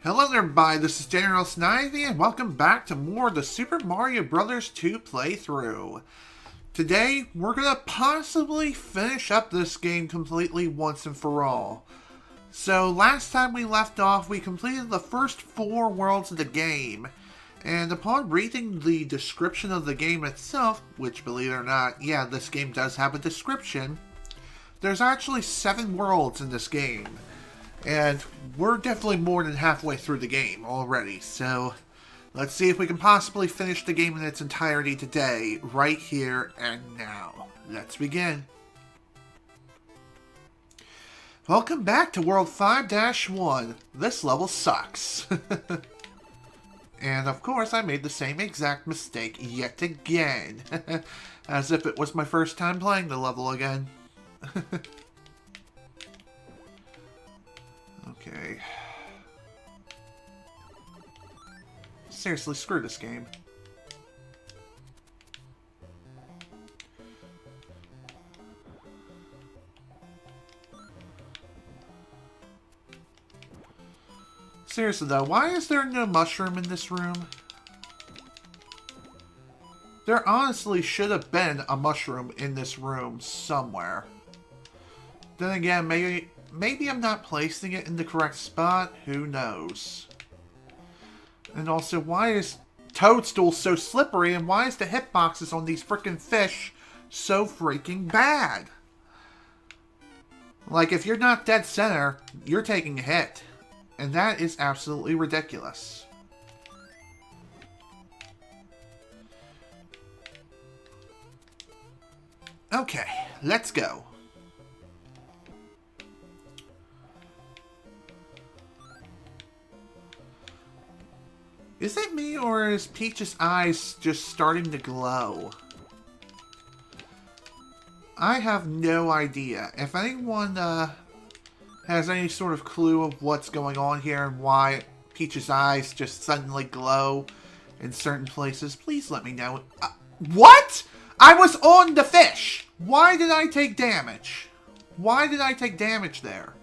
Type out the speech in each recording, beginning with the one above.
Hello there, everybody. This is General Snivy, and welcome back to more of the Super Mario Bros. 2 playthrough. Today, we're going to possibly finish up this game completely once and for all. So, last time we left off, we completed the first 4 worlds of the game. And upon reading the description of the game itself, which, believe it or not, yeah, this game does have a description, there's actually 7 worlds in this game. And we're definitely more than halfway through the game already, so let's see if we can possibly finish the game in its entirety today, right here and now. Let's begin. Welcome back to World 5-1. This level sucks. And of course, I made the same exact mistake yet again. As if it was my first time playing the level again. Okay. Seriously, screw this game. Seriously though, why is there no mushroom in this room? There honestly should have been a mushroom in this room somewhere. Then again, maybe I'm not placing it in the correct spot. Who knows? And also, why is Toadstool so slippery? And why is the hitboxes on these freaking fish so freaking bad? Like, if you're not dead center, you're taking a hit. And that is absolutely ridiculous. Okay, let's go. Is it me, or is Peach's eyes just starting to glow? I have no idea. If anyone has any sort of clue of what's going on here and why Peach's eyes just suddenly glow in certain places, please let me know. What? I was on the fish! Why did I take damage? Why did I take damage there?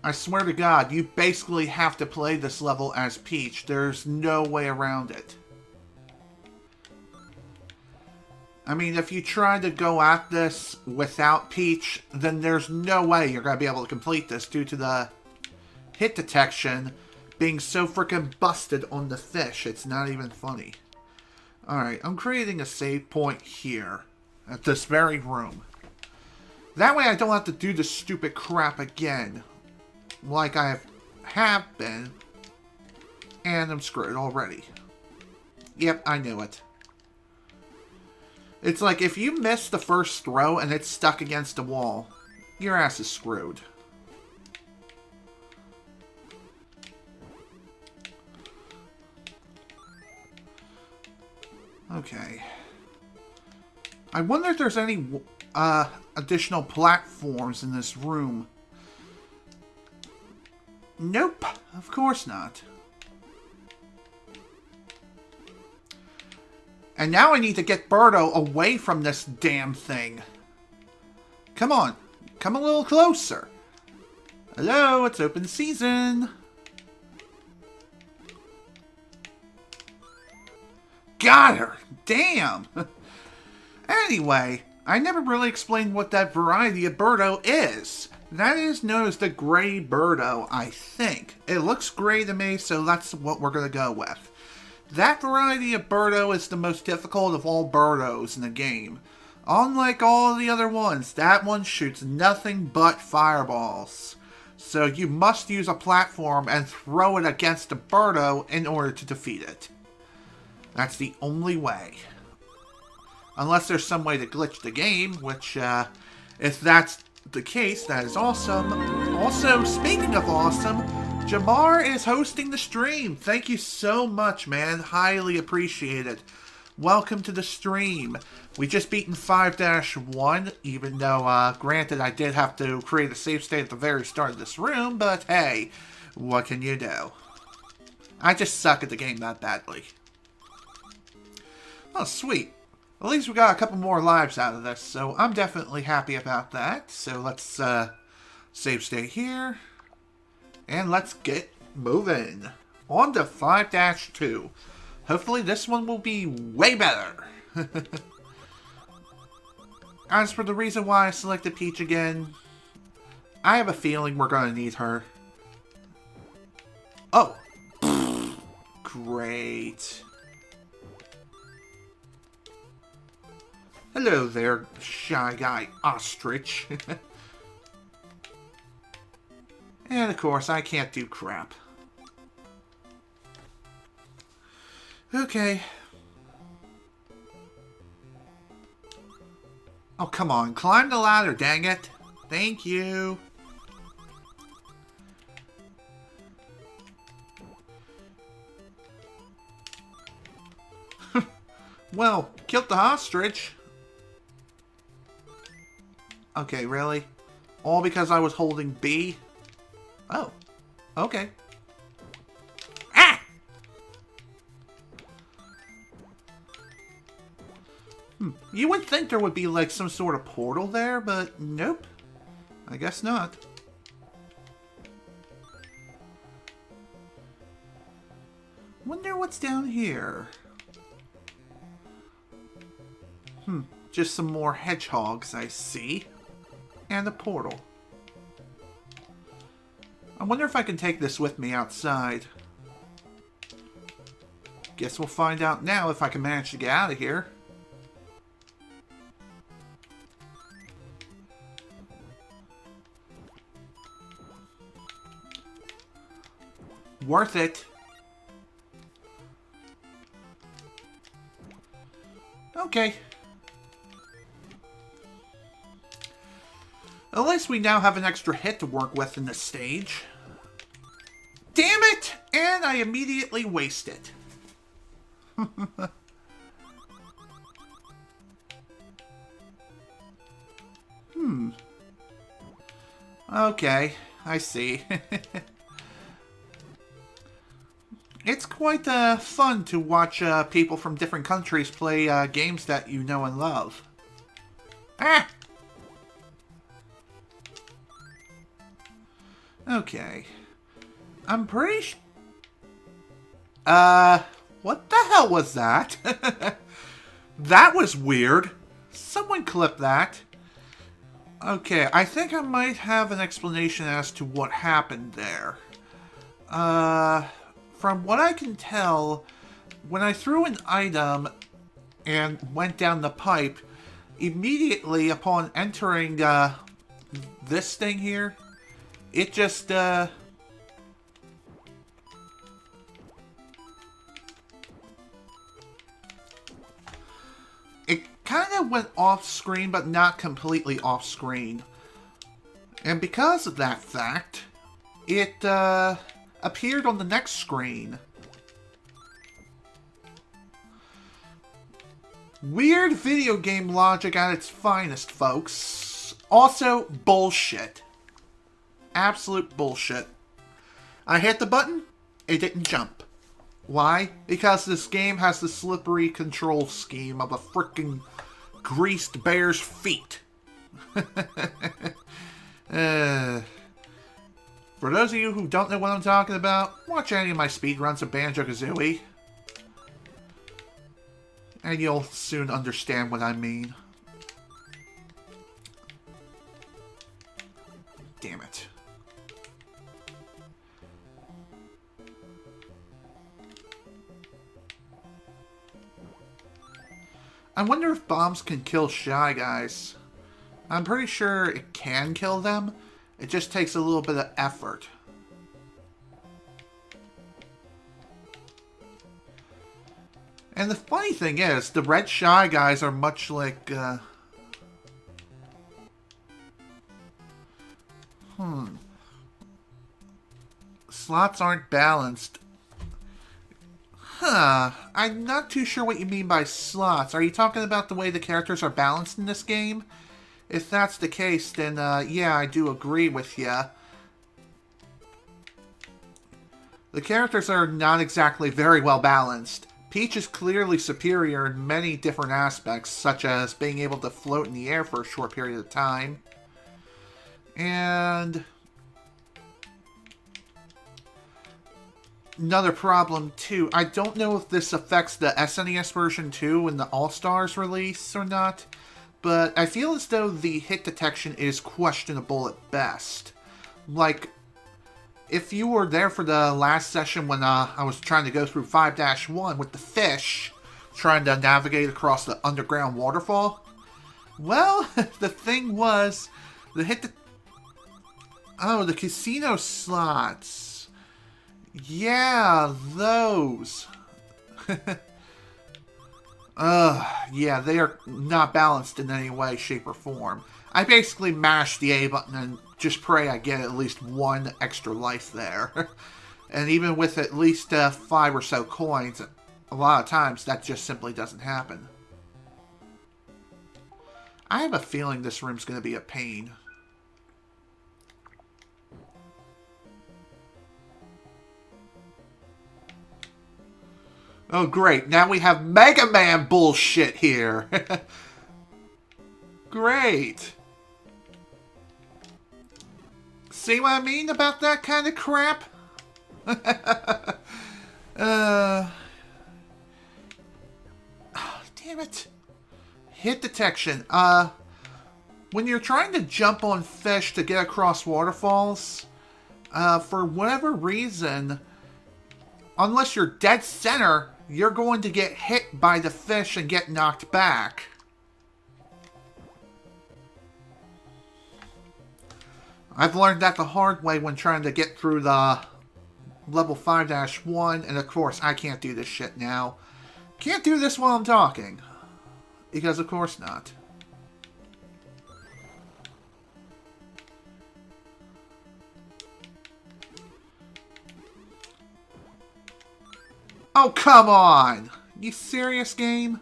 I swear to God, you basically have to play this level as Peach. There's no way around it. I mean, if you try to go at this without Peach, then there's no way you're going to be able to complete this due to the hit detection being so freaking busted on the fish. It's not even funny. Alright, I'm creating a save point here at this very room. That way I don't have to do this stupid crap again. Like I have been, and I'm screwed already. Yep, I knew it. It's like if you miss the first throw and it's stuck against a wall, your ass is screwed. Okay. I wonder if there's any additional platforms in this room. Nope, of course not. And now I need to get Birdo away from this damn thing. Come on, come a little closer. Hello, it's open season. Got her, damn. Anyway, I never really explained what that variety of Birdo is. That is known as the gray Birdo, I think. It looks gray to me, so that's what we're going to go with. That variety of Birdo is the most difficult of all Birdos in the game. Unlike all the other ones, that one shoots nothing but fireballs. So you must use a platform and throw it against a Birdo in order to defeat it. That's the only way. Unless there's some way to glitch the game, which, if that's the case, that is awesome. Also, speaking of awesome, Jamar is hosting the stream. Thank you so much, man. Highly appreciate it. Welcome to the stream. We just beaten 5-1, even though, granted, I did have to create a save state at the very start of this room, but hey, what can you do? I just suck at the game that badly. Oh, sweet. At least we got a couple more lives out of this, so I'm definitely happy about that. So let's save state here. And let's get moving. On to 5-2. Hopefully this one will be way better. As for the reason why I selected Peach again, I have a feeling we're going to need her. Oh. Great. Hello there, Shy Guy Ostrich. And of course, I can't do crap. Okay. Oh, come on. Climb the ladder, dang it. Thank you. Well, killed the ostrich. Okay, really? All because I was holding B? Oh. Okay. Ah! You would think there would be like some sort of portal there, but nope. I guess not. Wonder what's down here. Just some more hedgehogs, I see. And a portal. I wonder if I can take this with me outside. Guess we'll find out now if I can manage to get out of here. Worth it. Okay. At least we now have an extra hit to work with in this stage. Damn it! And I immediately waste it. Okay, I see. It's quite fun to watch people from different countries play games that you know and love. Ah! Okay. I'm pretty what the hell was that? That was weird. Someone clip that. Okay, I think I might have an explanation as to what happened there. From what I can tell, when I threw an item and went down the pipe, immediately upon entering this thing here, it just it kind of went off screen, but not completely off screen. And because of that fact, it appeared on the next screen. Weird video game logic at its finest, folks. Also, bullshit. Absolute bullshit. I hit the button, it didn't jump. Why? Because this game has the slippery control scheme of a frickin' greased bear's feet. For those of you who don't know what I'm talking about, watch any of my speedruns of Banjo-Kazooie. And you'll soon understand what I mean. Damn it. I wonder if bombs can kill Shy Guys. I'm pretty sure it can kill them. It just takes a little bit of effort. And the funny thing is, the red Shy Guys are much like... Slots aren't balanced. Huh. I'm not too sure what you mean by slots. Are you talking about the way the characters are balanced in this game? If that's the case, then yeah, I do agree with ya. The characters are not exactly very well balanced. Peach is clearly superior in many different aspects, such as being able to float in the air for a short period of time. And another problem, too, I don't know if this affects the SNES version, too, in the All-Stars release or not, but I feel as though the hit detection is questionable at best. Like, if you were there for the last session when I was trying to go through 5-1 with the fish, trying to navigate across the underground waterfall, well, the thing was, the casino slots. Yeah, those. Yeah, they are not balanced in any way, shape, or form. I basically mash the A button and just pray I get at least one extra life there. And even with at least 5 or so coins, a lot of times that just simply doesn't happen. I have a feeling this room's going to be a pain. Oh, great. Now we have Mega Man bullshit here. Great. See what I mean about that kind of crap? Oh, damn it. Hit detection. When you're trying to jump on fish to get across waterfalls, for whatever reason, unless you're dead center, you're going to get hit by the fish and get knocked back. I've learned that the hard way when trying to get through the level 5-1, and of course, I can't do this shit now. Can't do this while I'm talking. Because of course not. Oh, come on! You serious, game?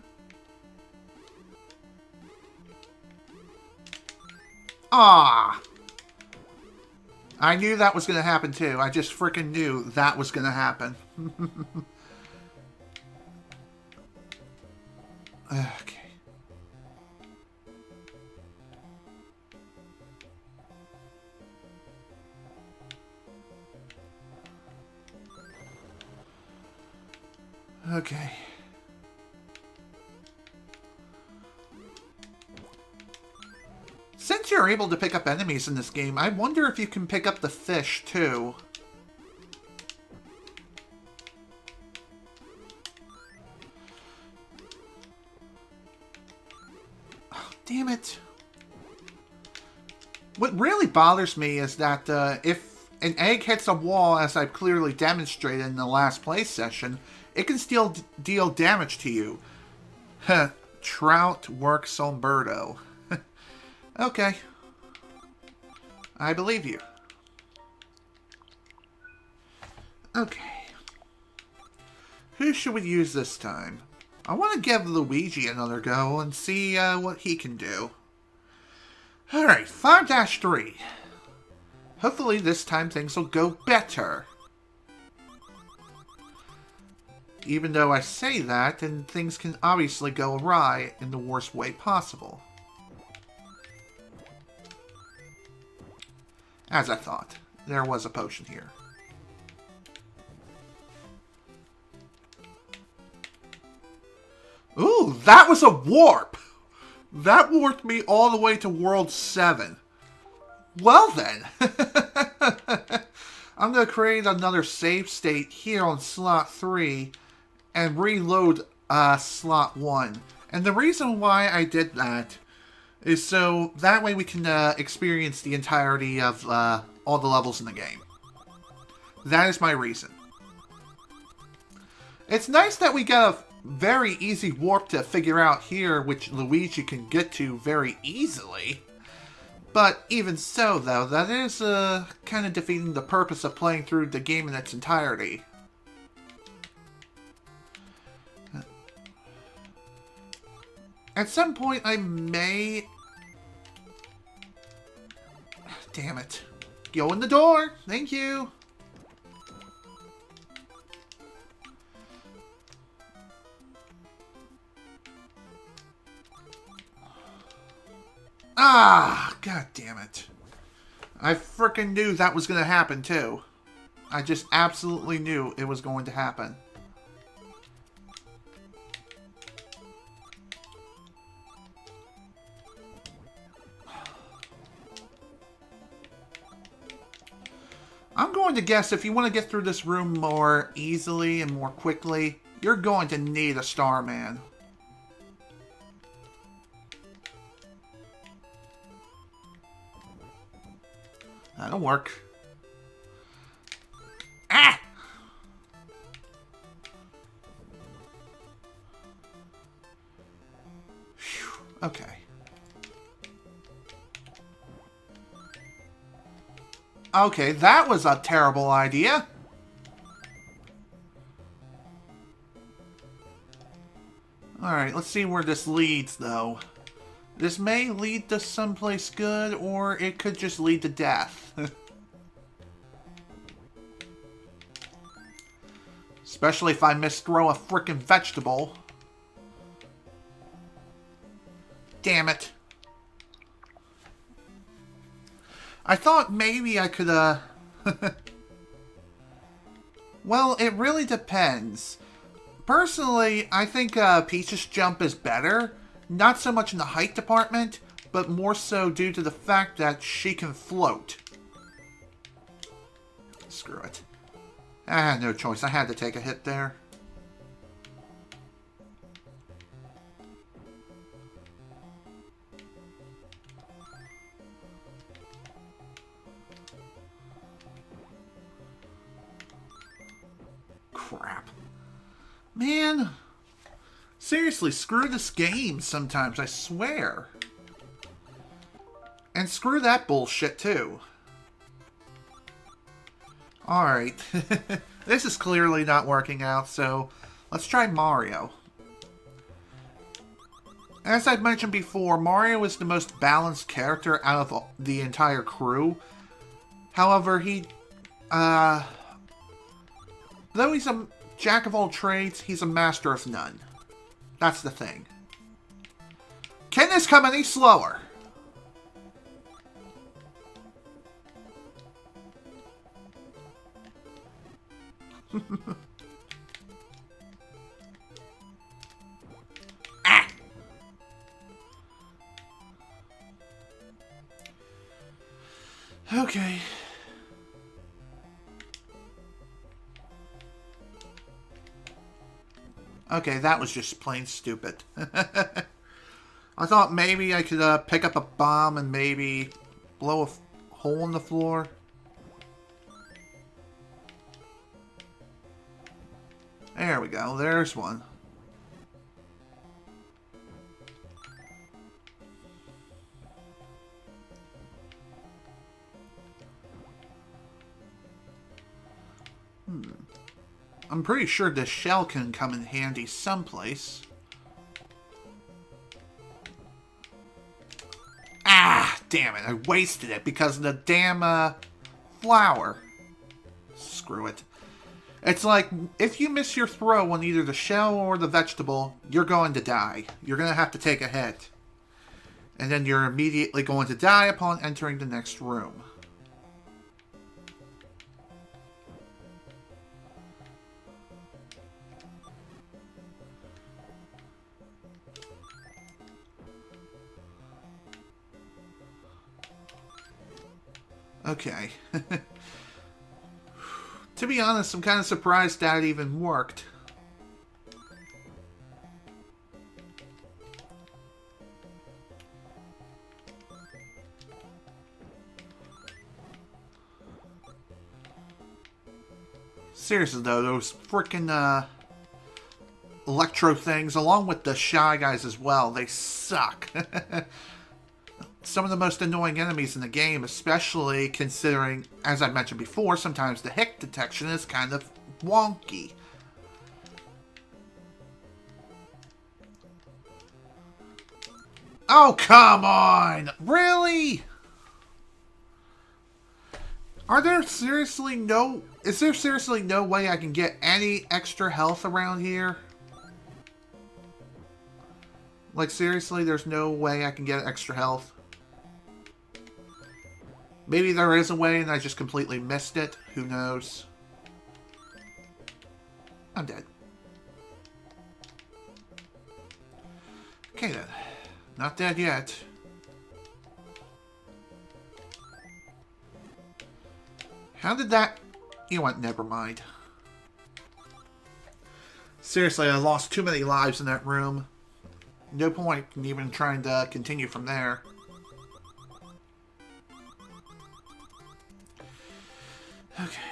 Ah! I knew that was going to happen too. I just freaking knew that was going to happen. Okay. Okay. Since you're able to pick up enemies in this game, I wonder if you can pick up the fish, too. Oh, damn it. What really bothers me is that if an egg hits a wall, as I've clearly demonstrated in the last play session, it can still deal damage to you. Thwart works on Birdo. Okay. I believe you. Okay. Who should we use this time? I want to give Luigi another go and see what he can do. Alright, 5-3. Hopefully this time things will go better. Even though I say that, and things can obviously go awry in the worst way possible. As I thought, there was a potion here. Ooh, that was a warp! That warped me all the way to World 7. Well then, I'm going to create another save state here on slot 3 and reload slot 1. And the reason why I did that is so that way we can experience the entirety of all the levels in the game. That is my reason. It's nice that we got a very easy warp to figure out here, which Luigi can get to very easily. But even so, though, that is kind of defeating the purpose of playing through the game in its entirety. At some point, I may... Damn it. Go in the door! Thank you! Ah, god damn it. I frickin' knew that was gonna happen, too. I just absolutely knew it was going to happen. I'm going to guess if you want to get through this room more easily and more quickly, you're going to need a Starman. That'll work. Ah! Whew. Okay. Okay, that was a terrible idea. Alright, let's see where this leads, though. This may lead to someplace good, or it could just lead to death. Especially if I misthrow a frickin' vegetable. Damn it. I thought maybe I could, Well, it really depends. Personally, I think Peach's jump is better. Not so much in the height department, but more so due to the fact that she can float. Screw it. I had no choice. I had to take a hit there. Crap. Man. Seriously, screw this game sometimes, I swear. And screw that bullshit, too. Alright. This is clearly not working out, so let's try Mario. As I've mentioned before, Mario is the most balanced character out of the entire crew. However, though he's a jack of all trades, he's a master of none. That's the thing. Can this come any slower? Ah! Okay. Okay, that was just plain stupid. I thought maybe I could pick up a bomb and maybe blow a hole in the floor. There we go. There's one. I'm pretty sure this shell can come in handy someplace. Ah, damn it. I wasted it because of the damn flower. Screw it. It's like, if you miss your throw on either the shell or the vegetable, you're going to die. You're going to have to take a hit. And then you're immediately going to die upon entering the next room. Okay. To be honest, I'm kind of surprised that even worked. Seriously though, those freaking electro things, along with the Shy Guys as well, they suck. Some of the most annoying enemies in the game, especially considering, as I mentioned before, sometimes the hit detection is kind of wonky. Oh, come on! Really? Is there seriously no way I can get any extra health around here? Like, seriously, there's no way I can get extra health? Maybe there is a way and I just completely missed it. Who knows? I'm dead. Okay then. Not dead yet. How did that... You know what? Never mind. Seriously, I lost too many lives in that room. No point in even trying to continue from there. Okay.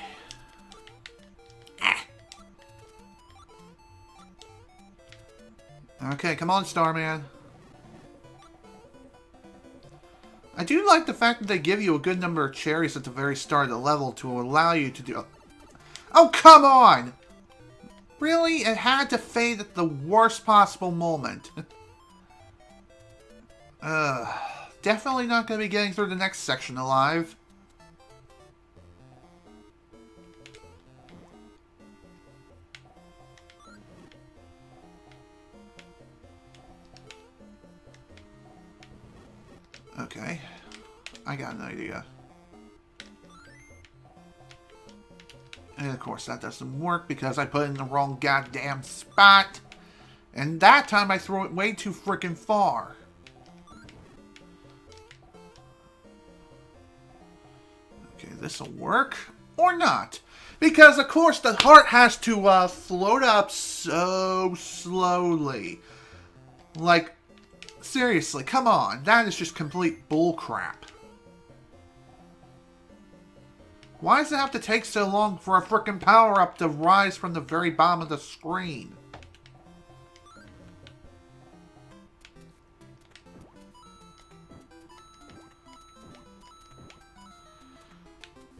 Ah. Okay, come on, Starman. I do like the fact that they give you a good number of cherries at the very start of the level to allow you to do... Oh, come on! Really? It had to fade at the worst possible moment. Definitely not going to be getting through the next section alive. Okay. I got an idea. And of course that doesn't work because I put it in the wrong goddamn spot. And that time I threw it way too freaking far. Okay, this'll work. Or not. Because of course the heart has to float up so slowly. Like, seriously, come on. That is just complete bullcrap. Why does it have to take so long for a frickin' power-up to rise from the very bottom of the screen?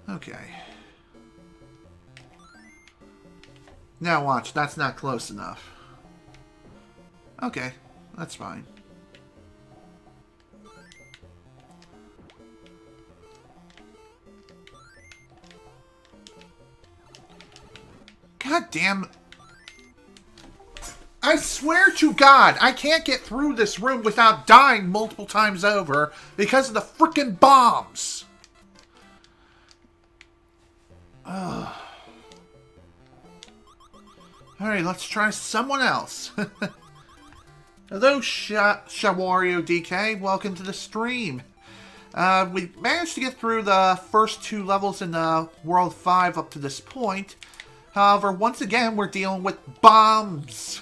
Okay. Now watch, that's not close enough. Okay, that's fine. God damn. I swear to God, I can't get through this room without dying multiple times over because of the frickin' bombs. Ugh. Alright, let's try someone else. Hello, Shawario DK. Welcome to the stream. We managed to get through the first 2 levels in World 5 up to this point. However, once again, we're dealing with bombs.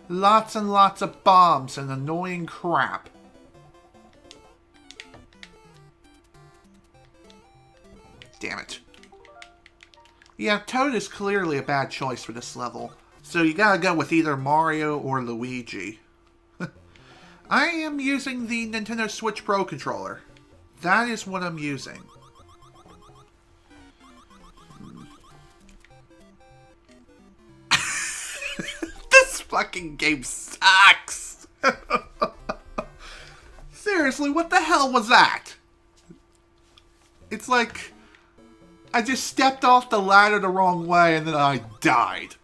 Lots and lots of bombs and annoying crap. Damn it. Yeah, Toad is clearly a bad choice for this level. So you gotta go with either Mario or Luigi. I am using the Nintendo Switch Pro controller. That is what I'm using. This fucking game sucks! Seriously, what the hell was that? It's like... I just stepped off the ladder the wrong way and then I died.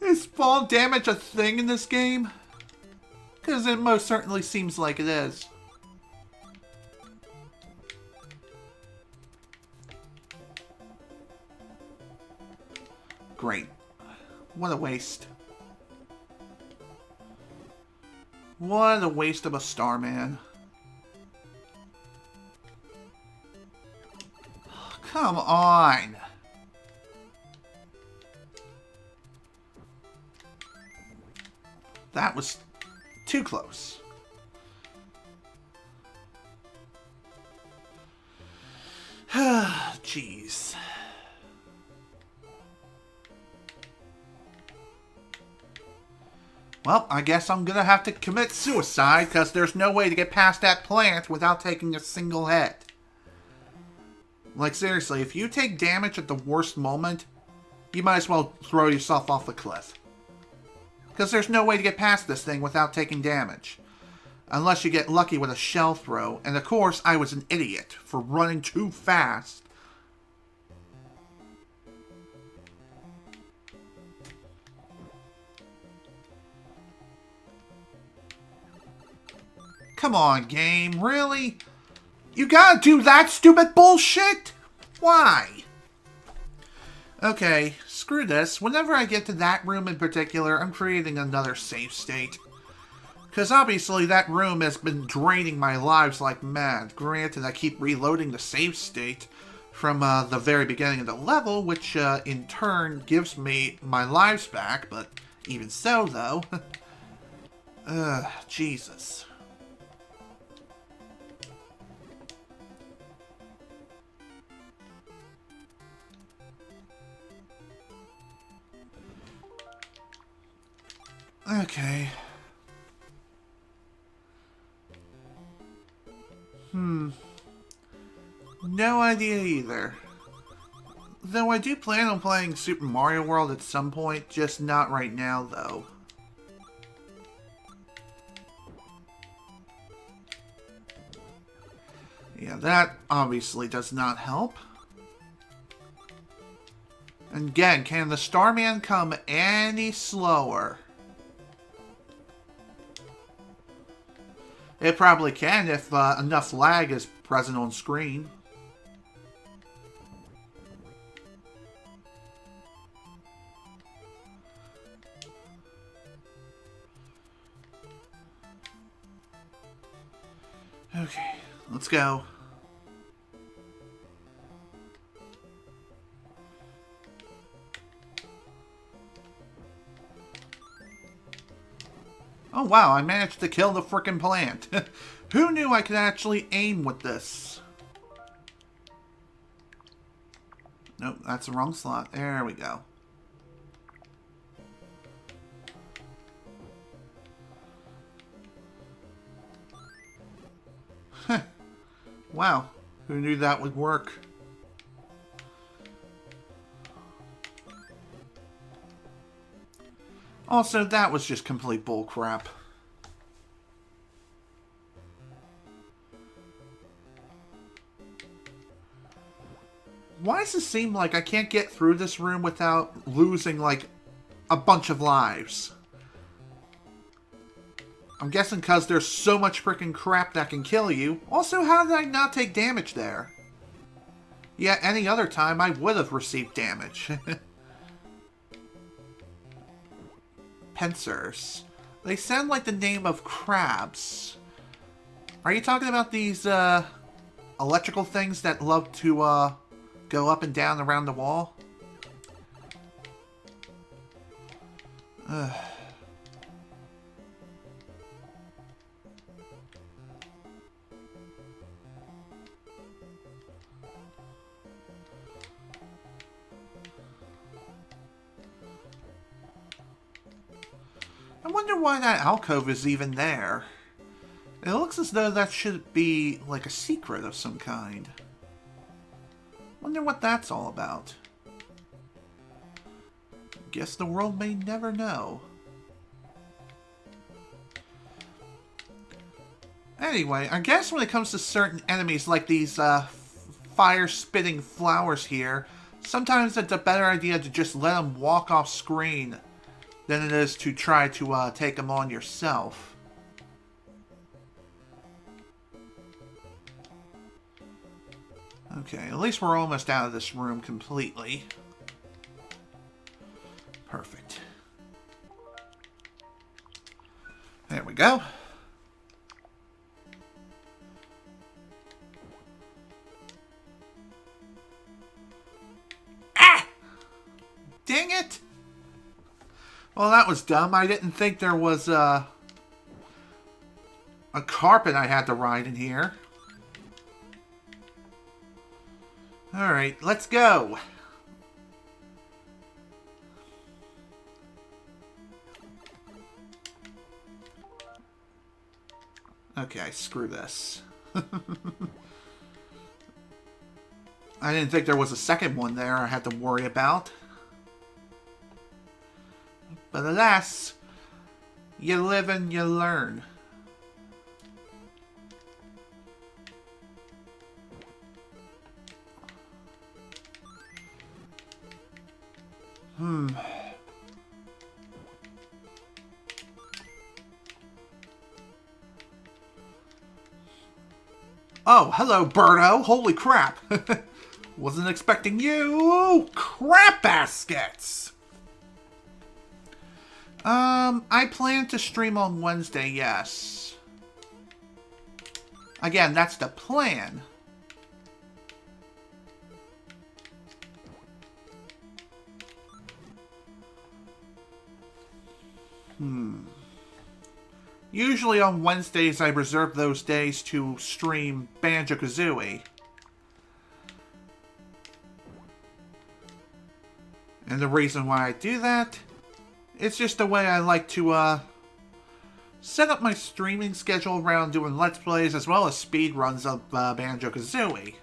Is fall damage a thing in this game? Because it most certainly seems like it is. Great. What a waste. What a waste of a Starman. Come on. That was too close. Jeez. Well, I guess I'm gonna have to commit suicide because there's no way to get past that plant without taking a single hit. Like, seriously, if you take damage at the worst moment, you might as well throw yourself off the cliff. Because there's no way to get past this thing without taking damage. Unless you get lucky with a shell throw. And of course, I was an idiot for running too fast. Come on, game. Really? You gotta do that stupid bullshit? Why? Okay, screw this. Whenever I get to that room in particular, I'm creating another save state. Because obviously that room has been draining my lives like mad. Granted, I keep reloading the save state from the very beginning of the level, which in turn gives me my lives back, but even so, though. Jesus. Okay. No idea either. Though I do plan on playing Super Mario World at some point, just not right now, though. Yeah, that obviously does not help. And again, can the Starman come any slower? It probably can if enough lag is present on screen. Okay, let's go. Oh wow, I managed to kill the frickin' plant. Who knew I could actually aim with this? Nope, that's the wrong slot. There we go. Wow, who knew that would work? Also, that was just complete bullcrap. Why does it seem like I can't get through this room without losing, like, a bunch of lives? I'm guessing because there's so much freaking crap that can kill you. Also, how did I not take damage there? Yeah, any other time I would have received damage. Pincers. They sound like the name of crabs. Are you talking about these electrical things that love to go up and down around the wall? Ugh. I wonder why that alcove is even there. It looks as though that should be like a secret of some kind. Wonder what that's all about. Guess the world may never know. Anyway, I guess when it comes to certain enemies like these fire-spitting flowers here, sometimes it's a better idea to just let them walk off screen than it is to try to take them on yourself. Okay, at least we're almost out of this room completely. Perfect. There we go. Ah! Dang it! Well, that was dumb. I didn't think there was a carpet I had to ride in here. Alright, let's go. Okay, screw this. I didn't think there was a second one there I had to worry about. But alas, you live and you learn. Oh, hello, Birdo. Holy crap. Wasn't expecting you. Crap baskets. I plan to stream on Wednesday, yes. Again, that's the plan. Usually on Wednesdays, I reserve those days to stream Banjo-Kazooie. And the reason why I do that, it's just the way I like to set up my streaming schedule around doing Let's Plays as well as speed runs of Banjo-Kazooie.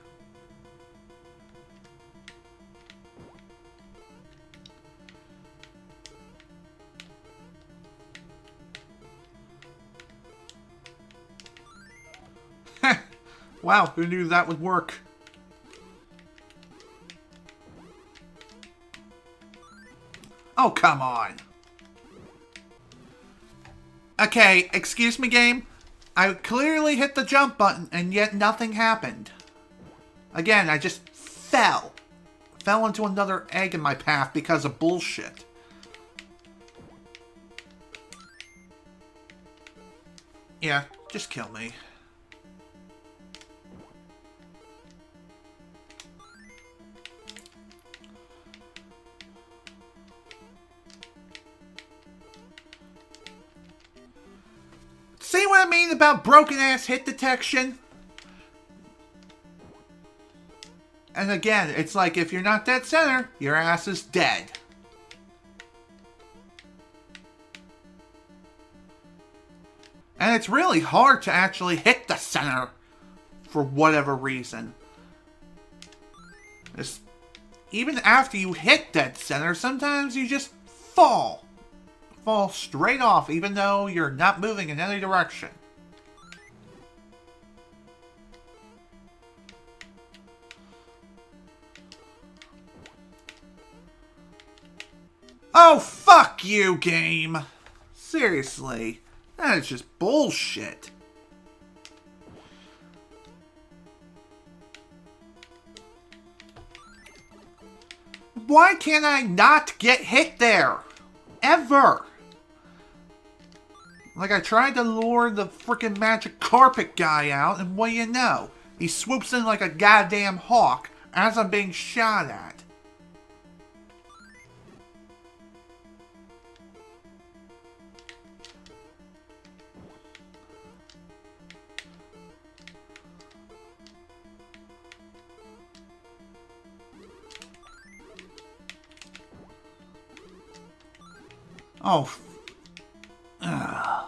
Wow, who knew that would work? Oh, come on. Okay, excuse me, game. I clearly hit the jump button, and yet nothing happened. Again, I just fell. Fell into another egg in my path because of bullshit. Yeah, just kill me. See what I mean about broken-ass hit detection? And again, it's like if you're not dead center, your ass is dead. And it's really hard to actually hit the center for whatever reason. Even after you hit dead center, sometimes you just fall straight off, even though you're not moving in any direction. Oh, fuck you, game! Seriously, that is just bullshit. Why can't I not get hit there? Ever! Like, I tried to lure the frickin' magic carpet guy out, and what do you know? He swoops in like a goddamn hawk as I'm being shot at. Oh. Ugh.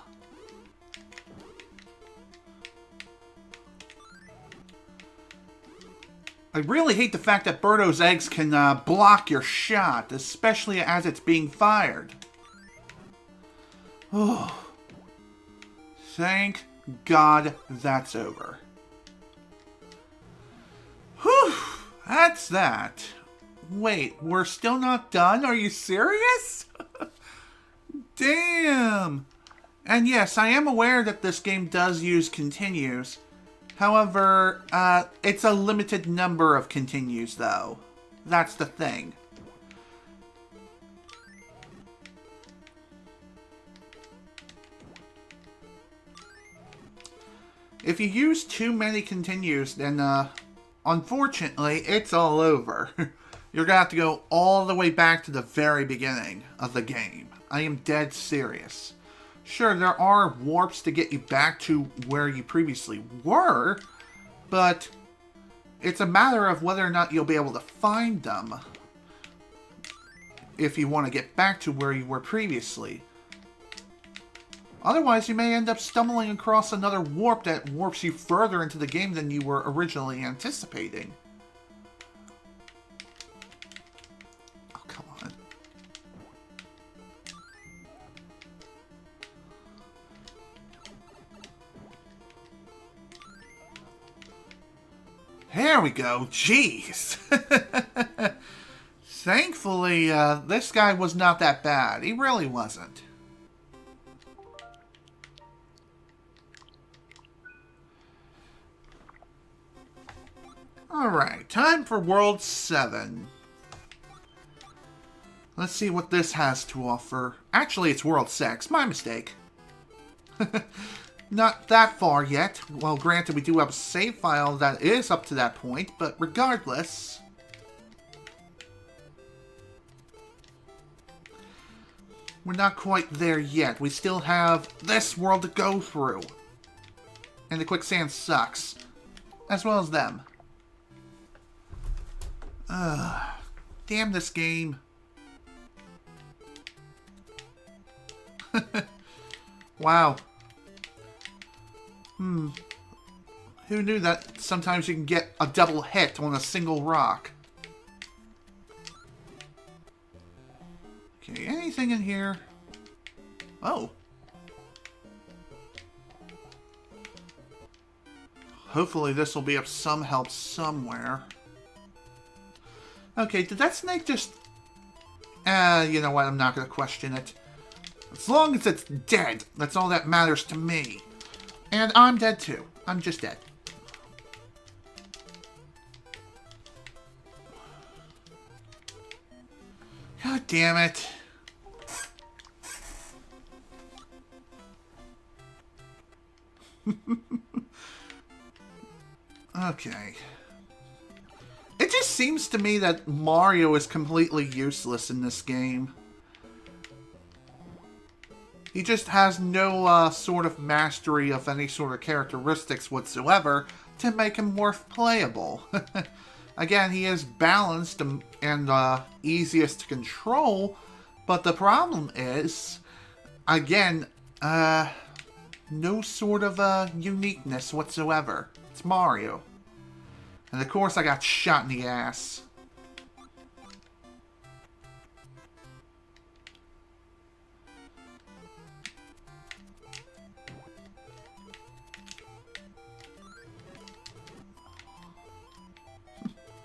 I really hate the fact that Birdo's eggs can block your shot, especially as it's being fired. Oh. Thank God that's over. Whew. That's that. Wait, we're still not done? Are you serious? Damn! And yes, I am aware that this game does use continues. However, it's a limited number of continues, though. That's the thing. If you use too many continues, then, unfortunately, it's all over. You're gonna have to go all the way back to the very beginning of the game. I am dead serious. Sure, there are warps to get you back to where you previously were, but it's a matter of whether or not you'll be able to find them if you want to get back to where you were previously. Otherwise, you may end up stumbling across another warp that warps you further into the game than you were originally anticipating. Oh, come on. There we go. Jeez. Thankfully, this guy was not that bad. He really wasn't. Alright, time for World 7. Let's see what this has to offer. Actually, it's World 6. My mistake. Not that far yet. Well, granted, we do have a save file that is up to that point, but regardless... we're not quite there yet. We still have this world to go through. And the quicksand sucks. As well as them. Damn this game. Wow. Who knew that sometimes you can get a double hit on a single rock? Okay, anything in here? Oh. Hopefully this will be of some help somewhere. Okay, did that snake just... you know what, I'm not going to question it. As long as it's dead, that's all that matters to me. And I'm dead too. I'm just dead. God damn it. Okay. It just seems to me that Mario is completely useless in this game. He just has no sort of mastery of any sort of characteristics whatsoever to make him worth playable. Again, he is balanced and easiest to control, but the problem is, again, no sort of uniqueness whatsoever. It's Mario. And of course I got shot in the ass.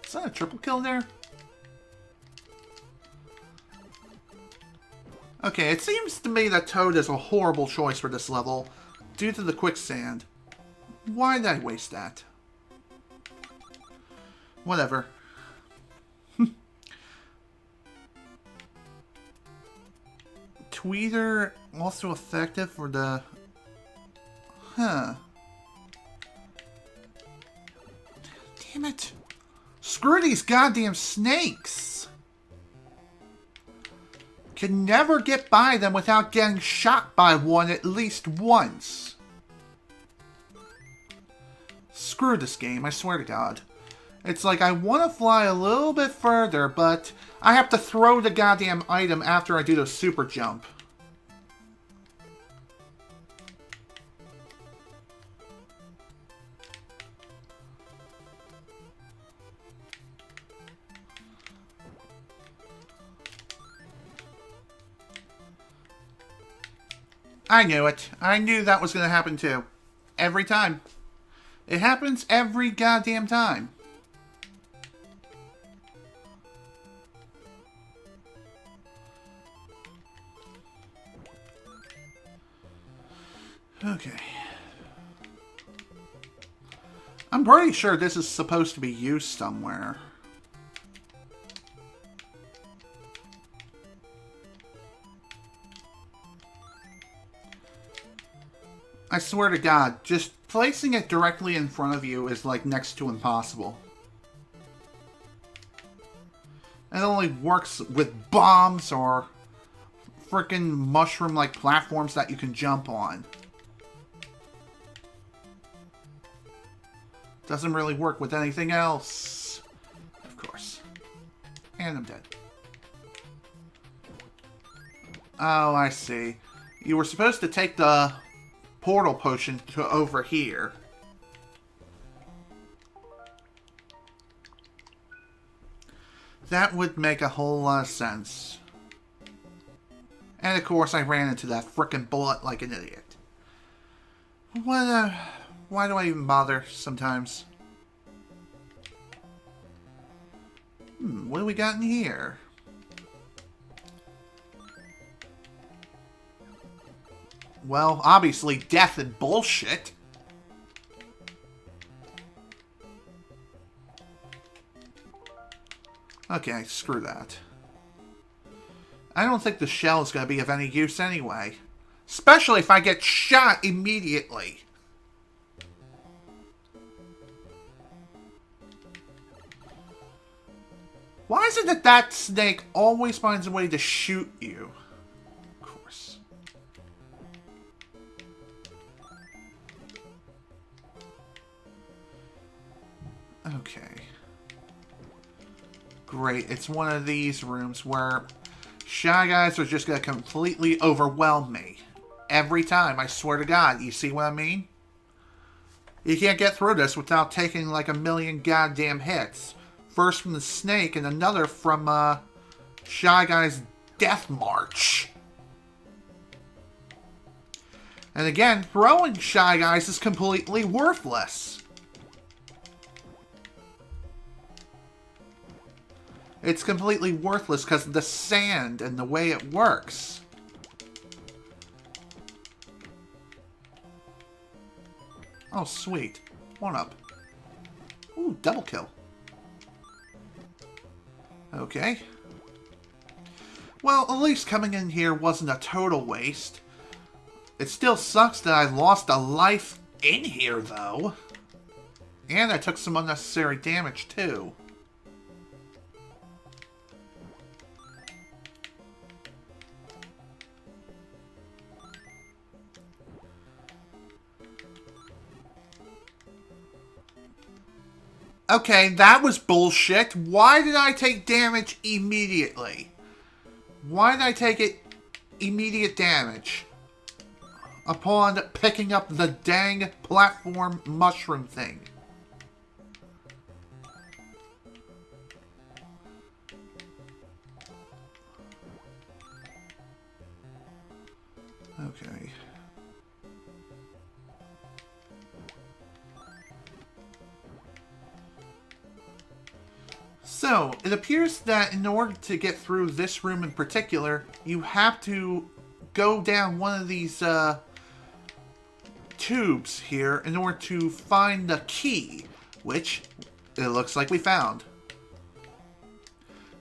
Is that a triple kill there? Okay, it seems to me that Toad is a horrible choice for this level due to the quicksand. Why did I waste that? Whatever. Tweeter also effective for the... Huh. Damn it. Screw these goddamn snakes. Can never get by them without getting shot by one at least once. Screw this game, I swear to God. It's like I want to fly a little bit further, but I have to throw the goddamn item after I do the super jump. I knew it. I knew that was going to happen too. Every time. It happens every goddamn time. Okay. I'm pretty sure this is supposed to be used somewhere. I swear to God, just placing it directly in front of you is like next to impossible. It only works with bombs or frickin' mushroom-like platforms that you can jump on. Doesn't really work with anything else. Of course. And I'm dead. Oh, I see. You were supposed to take the portal potion to over here. That would make a whole lot of sense. And of course I ran into that frickin' bullet like an idiot. What, why do I even bother sometimes? What do we got in here? Well, obviously death and bullshit. Okay, screw that. I don't think the shell is going to be of any use anyway. Especially if I get shot immediately. Why is it that that snake always finds a way to shoot you? Of course. Okay. Great. It's one of these rooms where Shy Guys are just going to completely overwhelm me. Every time, I swear to God. You see what I mean? You can't get through this without taking like a million goddamn hits. First from the snake and another from Shy Guy's Death March. And again, throwing Shy Guys is completely worthless. It's completely worthless because of the sand and the way it works. Oh, sweet. One up. Ooh, double kill. Okay. Well, at least coming in here wasn't a total waste. It still sucks that I lost a life in here, though. And I took some unnecessary damage, too. Okay, that was bullshit. Why did I take damage immediately? Why did I take immediate damage? Upon picking up the dang platform mushroom thing. Okay. So, it appears that in order to get through this room in particular, you have to go down one of these tubes here in order to find the key, which it looks like we found.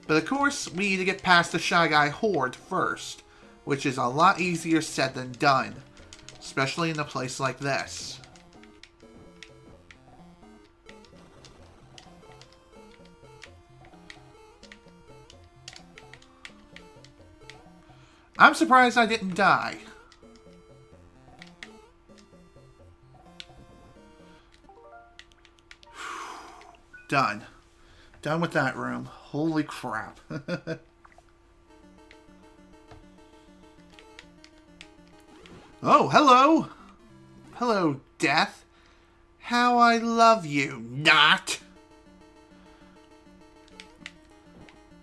But of course, we need to get past the Shy Guy Horde first, which is a lot easier said than done, especially in a place like this. I'm surprised I didn't die. Done. Done with that room. Holy crap. Oh, hello. Hello, Death. How I love you, not.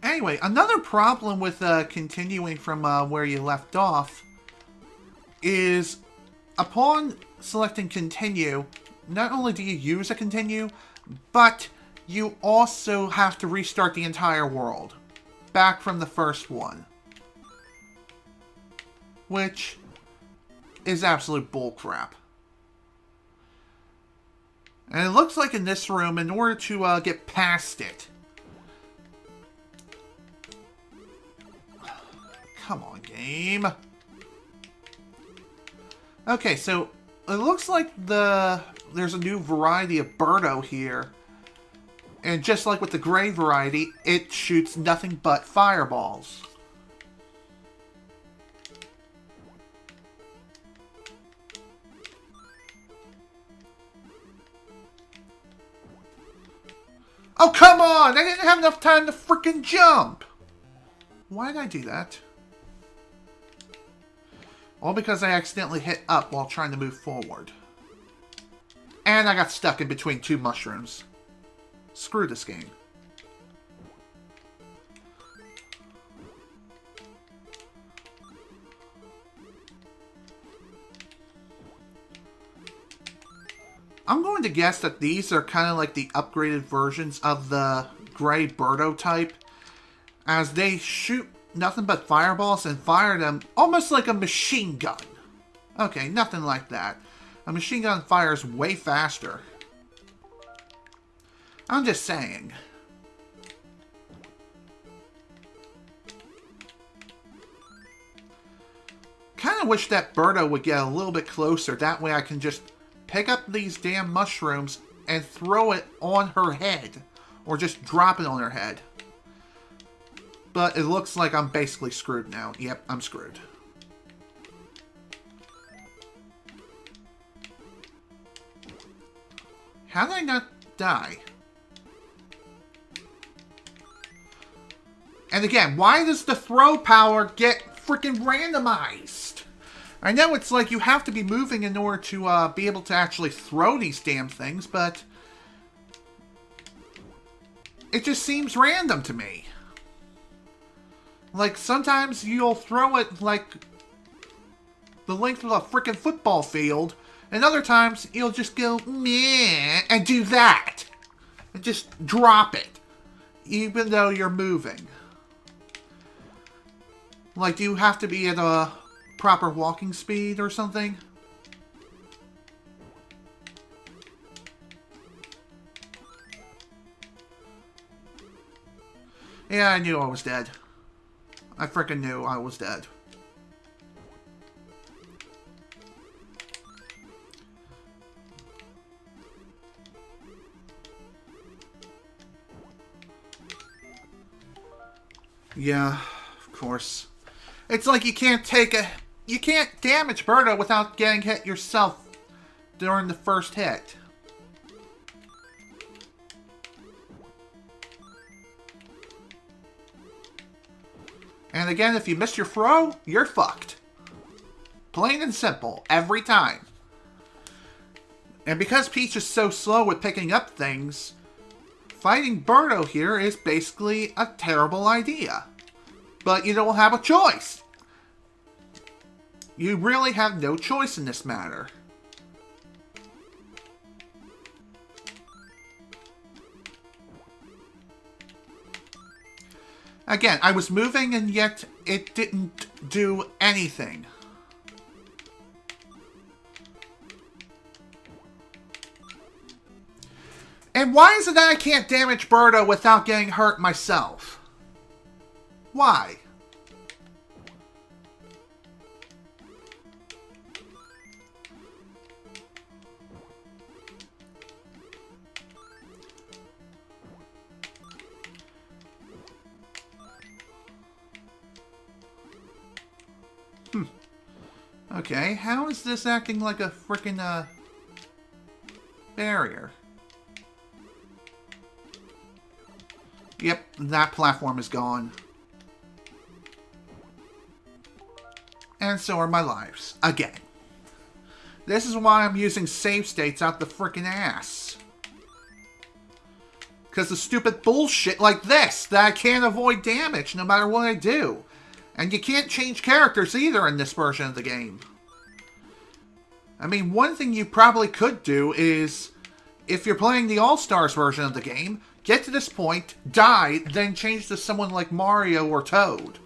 Anyway, another problem with continuing from where you left off is upon selecting continue, not only do you use a continue, but you also have to restart the entire world back from the first one, which is absolute bullcrap. And it looks like in this room, in order to get past it, come on, game. Okay, so it looks like there's a new variety of Birdo here. And just like with the gray variety, it shoots nothing but fireballs. Oh, come on! I didn't have enough time to freaking jump! Why did I do that? All because I accidentally hit up while trying to move forward. And I got stuck in between two mushrooms. Screw this game. I'm going to guess that these are kind of like the upgraded versions of the gray Birdo type, as they shoot nothing but fireballs and fire them almost like a machine gun. Okay, nothing like that. A machine gun fires way faster. I'm just saying. Kind of wish that Birdo would get a little bit closer. That way I can just pick up these damn mushrooms and throw it on her head. Or just drop it on her head. But it looks like I'm basically screwed now. Yep, I'm screwed. How did I not die? And again, why does the throw power get freaking randomized? I know it's like you have to be moving in order to be able to actually throw these damn things, but it just seems random to me. Like, sometimes you'll throw it like the length of a freaking football field, and other times you'll just go, meh, and do that. And just drop it, even though you're moving. Like, do you have to be at a proper walking speed or something? Yeah, I knew I was dead. I freaking knew I was dead. Yeah, of course. It's like you can't damage Birdo without getting hit yourself during the first hit. And again, if you miss your throw, you're fucked. Plain and simple, every time. And because Peach is so slow with picking up things, fighting Birdo here is basically a terrible idea. But you don't have a choice. You really have no choice in this matter. Again, I was moving and yet it didn't do anything. And why is it that I can't damage Birdo without getting hurt myself? Why? Okay, how is this acting like a frickin' barrier? Yep, that platform is gone. And so are my lives. Again. This is why I'm using save states out the frickin' ass. Because of stupid bullshit like this, that I can't avoid damage no matter what I do. And you can't change characters either in this version of the game. I mean, one thing you probably could do is, if you're playing the All-Stars version of the game, get to this point, die, then change to someone like Mario or Toad.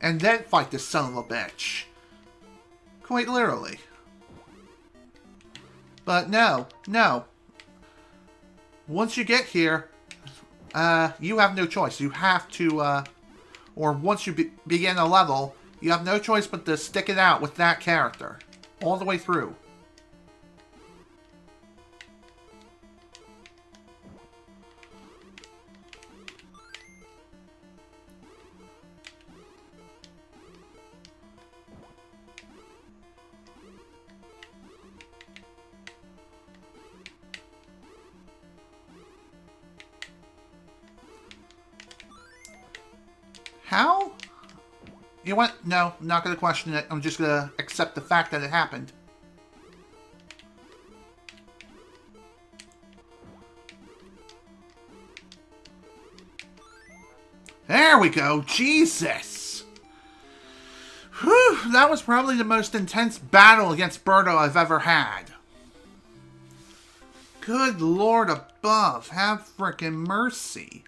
And then fight this son of a bitch. Quite literally. But no, no. Once you get here, you have no choice. You have to, or once you begin a level, you have no choice but to stick it out with that character. All the way through. How? You know what? No, I'm not going to question it. I'm just going to accept the fact that it happened. There we go. Jesus. Whew, that was probably the most intense battle against Birdo I've ever had. Good Lord above. Have frickin' mercy.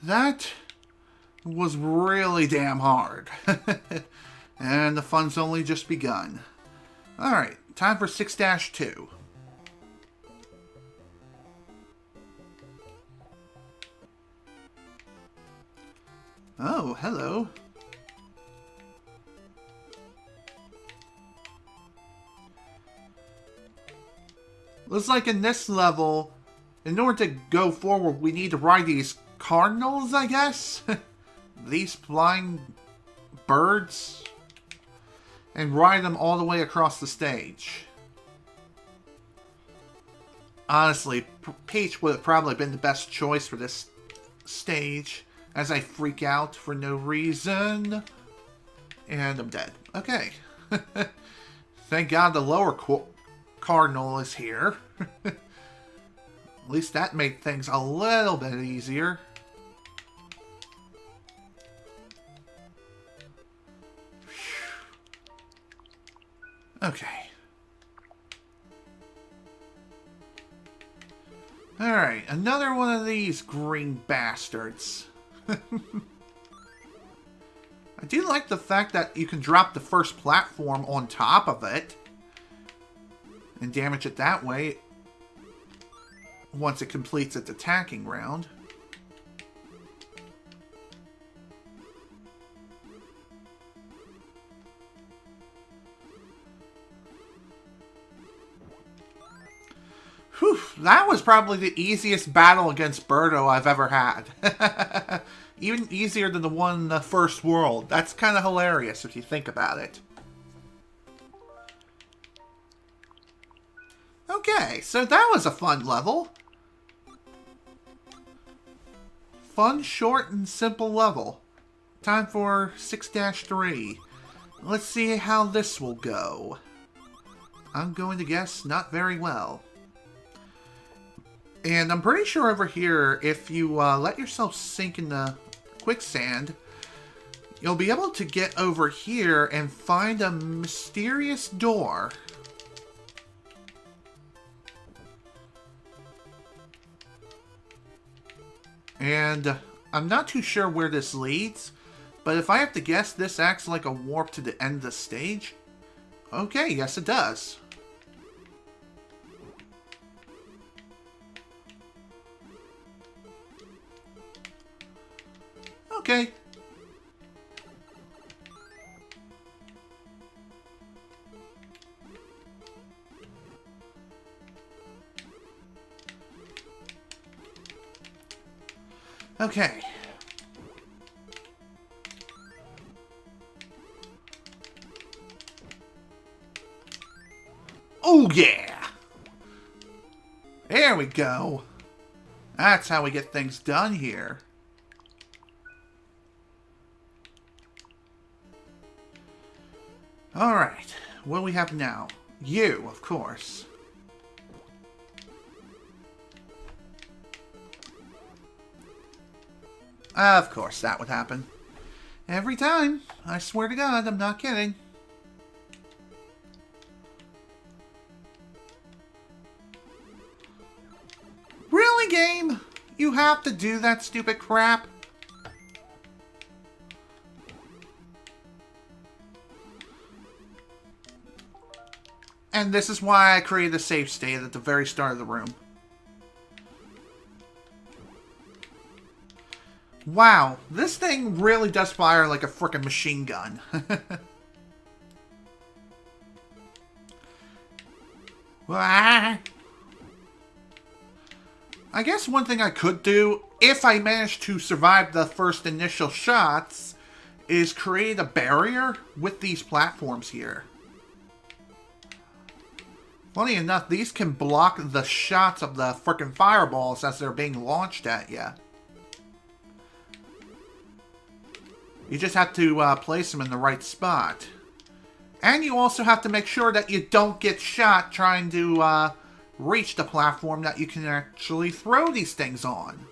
That was really damn hard. And the fun's only just begun. Alright, time for 6-2. Oh, hello. Looks like in this level, in order to go forward, we need to ride these cardinals, I guess? These flying birds. And ride them all the way across the stage. Honestly, Peach would have probably been the best choice for this stage. As I freak out for no reason. And I'm dead. Okay. Thank God the lower cardinal is here. At least that made things a little bit easier. Okay. Alright, another one of these green bastards. I do like the fact that you can drop the first platform on top of it and damage it that way once it completes its attacking round. Whew, that was probably the easiest battle against Birdo I've ever had. Even easier than the one in the first world. That's kind of hilarious if you think about it. Okay, so that was a fun level. Fun, short, and simple level. Time for 6-3. Let's see how this will go. I'm going to guess not very well. And I'm pretty sure over here, if you let yourself sink in the quicksand, you'll be able to get over here and find a mysterious door. And I'm not too sure where this leads, but if I have to guess, this acts like a warp to the end of the stage. Okay, yes it does. Okay. Okay. Oh yeah! There we go. That's how we get things done here. Alright, what do we have now? You, of course. Of course, that would happen. Every time. I swear to God, I'm not kidding. Really, game? You have to do that stupid crap? And this is why I created a save state at the very start of the room. Wow, this thing really does fire like a frickin' machine gun. I guess one thing I could do, if I manage to survive the first initial shots, is create a barrier with these platforms here. Funny enough, these can block the shots of the frickin' fireballs as they're being launched at you. You just have to place them in the right spot. And you also have to make sure that you don't get shot trying to reach the platform that you can actually throw these things on.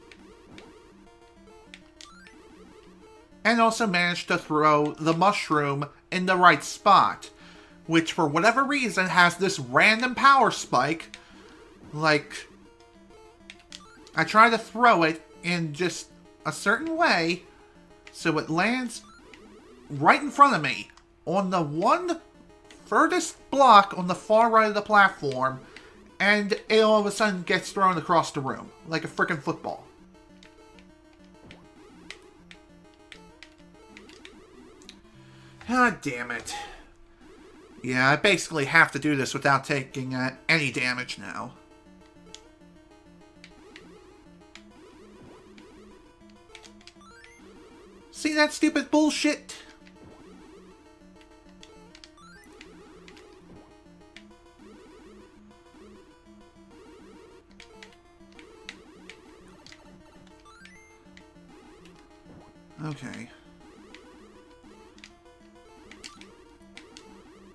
And also manage to throw the mushroom in the right spot, which for whatever reason has this random power spike. Like, I try to throw it in just a certain way so it lands right in front of me on the one furthest block on the far right of the platform, and it all of a sudden gets thrown across the room like a frickin' football. Ah, damn it. Yeah, I basically have to do this without taking any damage now. See that stupid bullshit? Okay.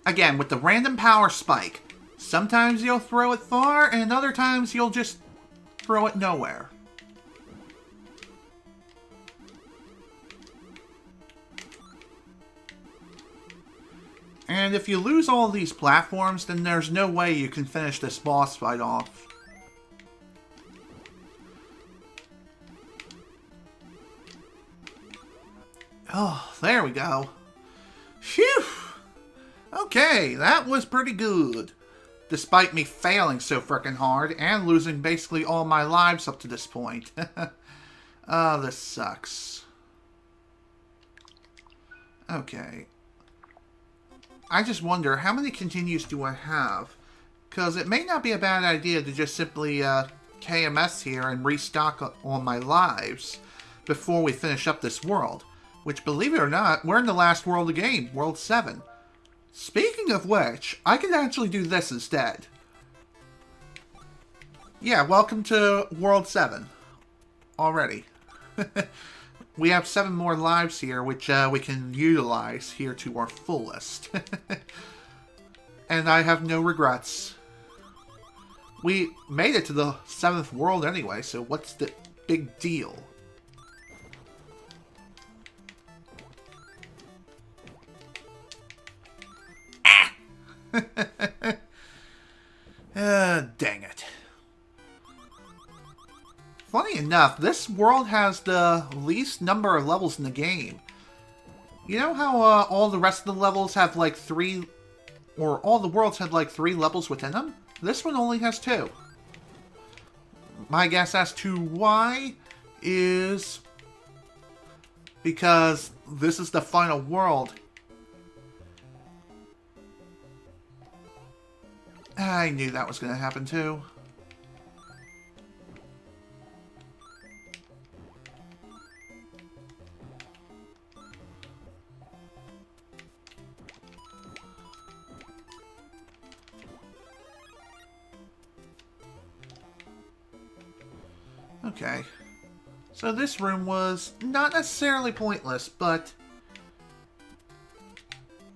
Again, with the random power spike. Sometimes you'll throw it far, and other times you'll just throw it nowhere. And if you lose all these platforms, then there's no way you can finish this boss fight off. Oh, there we go. Phew! Okay, that was pretty good. Despite me failing so frickin' hard and losing basically all my lives up to this point. Oh, this sucks. Okay. I just wonder, how many continues do I have? Because it may not be a bad idea to just simply KMS here and restock all my lives before we finish up this world. Which, believe it or not, we're in the last world of the game, World 7. Speaking of which, I can actually do this instead. Yeah, welcome to World 7. Already. We have 7 more lives here, which we can utilize here to our fullest. And I have no regrets. We made it to the 7th world anyway, so what's the big deal? Dang it. Funny enough, this world has the least number of levels in the game. You know how all the rest of the levels have like 3, or all the worlds have like 3 levels within them? This one only has 2. My guess as to why is because this is the final world. I knew that was going to happen too. Okay. So this room was not necessarily pointless, but...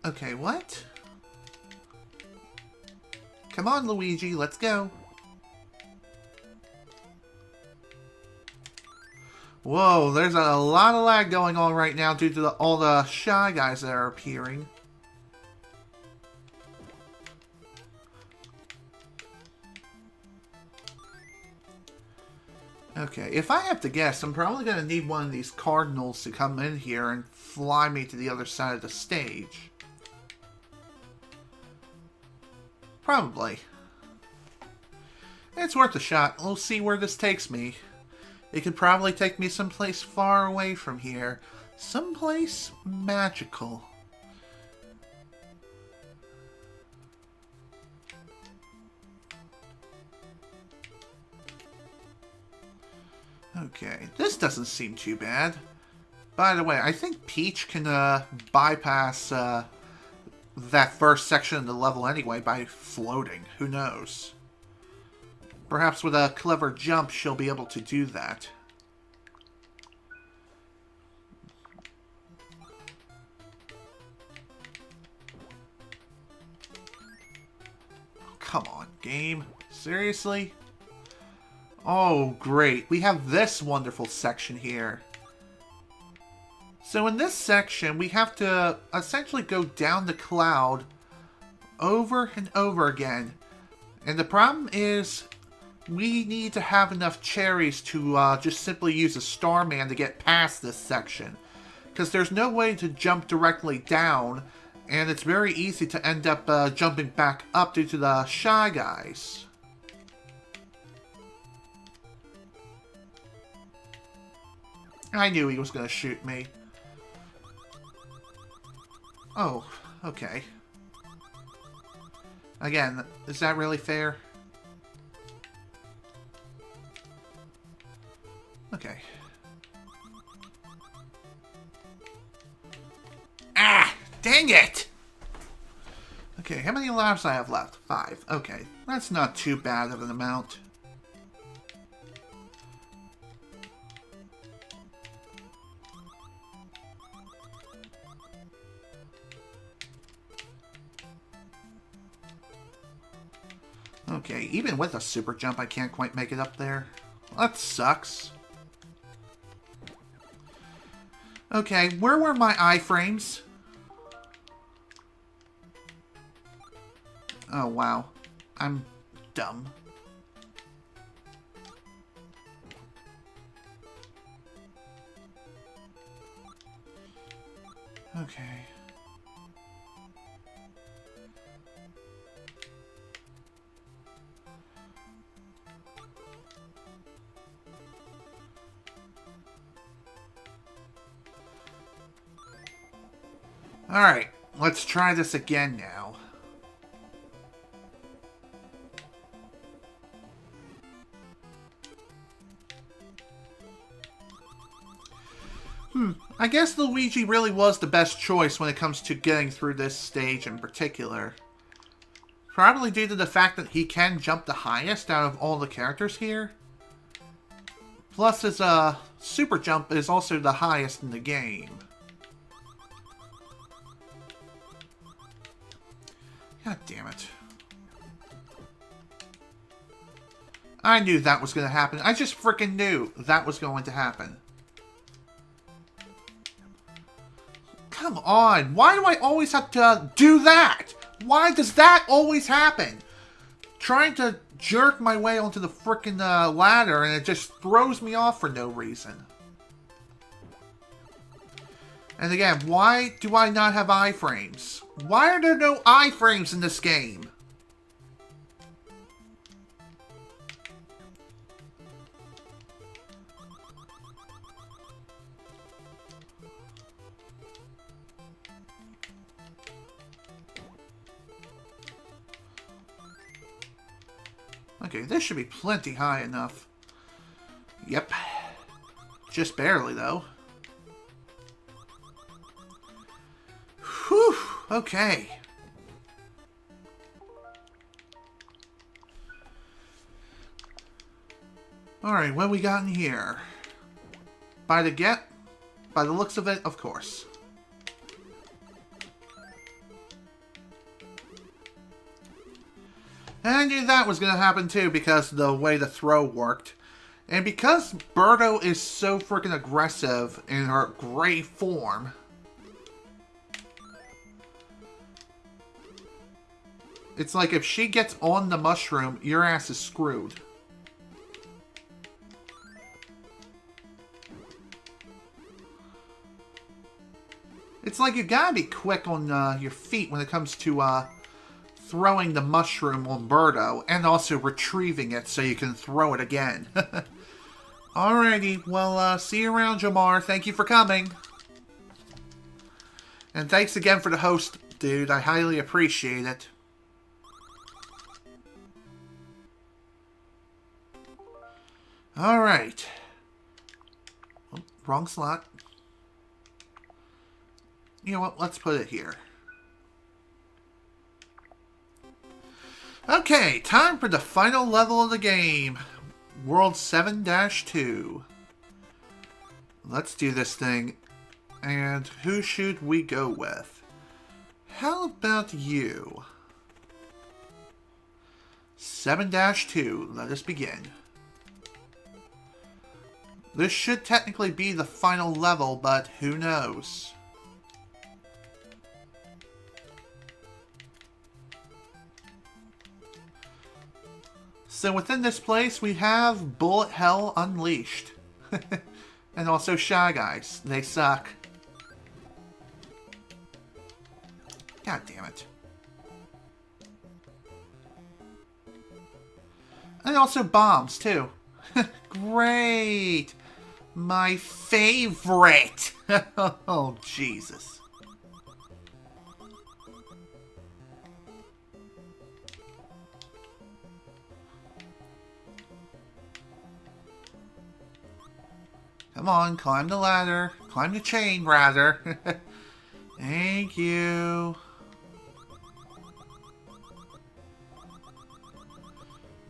Okay, what? Come on, Luigi, let's go. Whoa, there's a lot of lag going on right now due to all the Shy Guys that are appearing. Okay, if I have to guess, I'm probably going to need one of these cardinals to come in here and fly me to the other side of the stage. Probably. It's worth a shot. We'll see where this takes me. It could probably take me someplace far away from here. Someplace magical. Okay, this doesn't seem too bad. By the way, I think Peach can bypass that first section of the level anyway by floating. Who knows? Perhaps with a clever jump, she'll be able to do that. Oh, come on, game. Seriously? Oh, great. We have this wonderful section here. So in this section, we have to essentially go down the cloud over and over again. And the problem is we need to have enough cherries to just simply use a Starman to get past this section. Because there's no way to jump directly down, and it's very easy to end up jumping back up due to the Shy Guys. I knew he was going to shoot me. Oh, okay. Again, is that really fair? Okay. Dang it! Okay, how many lives do I have left? 5. Okay, that's not too bad of an amount. Okay, even with a super jump, I can't quite make it up there. That sucks. Okay, where were my iframes? Oh, wow. I'm dumb. Okay. Alright, let's try this again now. I guess Luigi really was the best choice when it comes to getting through this stage in particular. Probably due to the fact that he can jump the highest out of all the characters here. Plus his super jump is also the highest in the game. God damn it. I knew that was going to happen. I just freaking knew that was going to happen. Come on. Why do I always have to do that? Why does that always happen? Trying to jerk my way onto the freaking ladder and it just throws me off for no reason. And again, why do I not have iframes? Why are there no iframes in this game? Okay, this should be plenty high enough. Yep. Just barely, though. Whew, okay. Alright, what we got in here? By the looks of it, of course. And I knew that was going to happen too because of the way the throw worked. And because Birdo is so freaking aggressive in her gray form, it's like if she gets on the mushroom, your ass is screwed. It's like you gotta be quick on your feet when it comes to throwing the mushroom on Birdo and also retrieving it so you can throw it again. Alrighty, well, see you around, Jamar. Thank you for coming. And thanks again for the host, dude. I highly appreciate it. Alright. Oh, wrong slot. You know what? Let's put it here. Okay, time for the final level of the game. World 7-2. Let's do this thing. And who should we go with? How about you? 7-2. Let us begin. This should technically be the final level, but who knows? So within this place, we have Bullet Hell Unleashed. And also Shy Guys. They suck. God damn it. And also bombs, too. Great! My favorite! Oh, Jesus. Come on, climb the ladder. Climb the chain, rather. Thank you.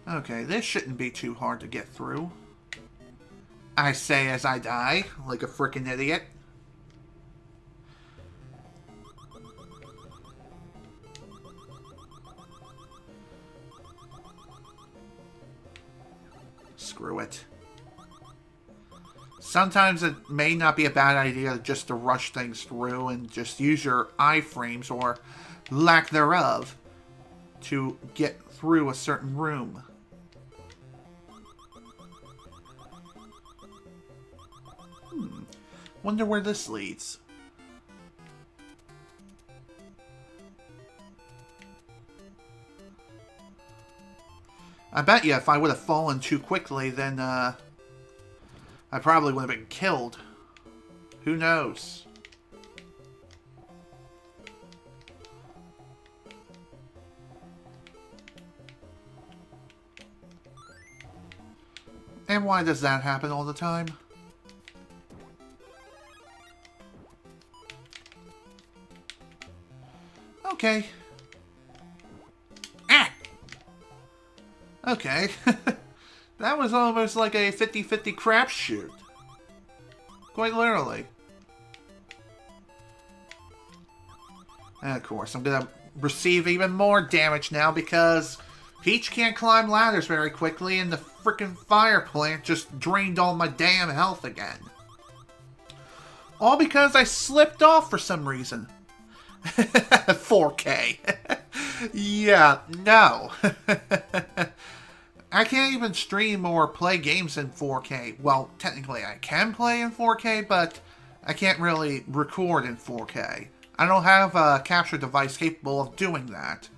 Okay, this shouldn't be too hard to get through. I say as I die, like a frickin' idiot. Screw it. Sometimes it may not be a bad idea just to rush things through and just use your iframes or lack thereof to get through a certain room. Wonder where this leads. I bet you if I would have fallen too quickly, then I probably would have been killed. Who knows? And why does that happen all the time? Okay. Ah! Okay. That was almost like a 50-50 crapshoot. Quite literally. And of course, I'm gonna receive even more damage now because Peach can't climb ladders very quickly and the frickin' fire plant just drained all my damn health again. All because I slipped off for some reason. 4K. Yeah, no. I can't even stream or play games in 4K. Well, technically I can play in 4K, but I can't really record in 4K. I don't have a capture device capable of doing that.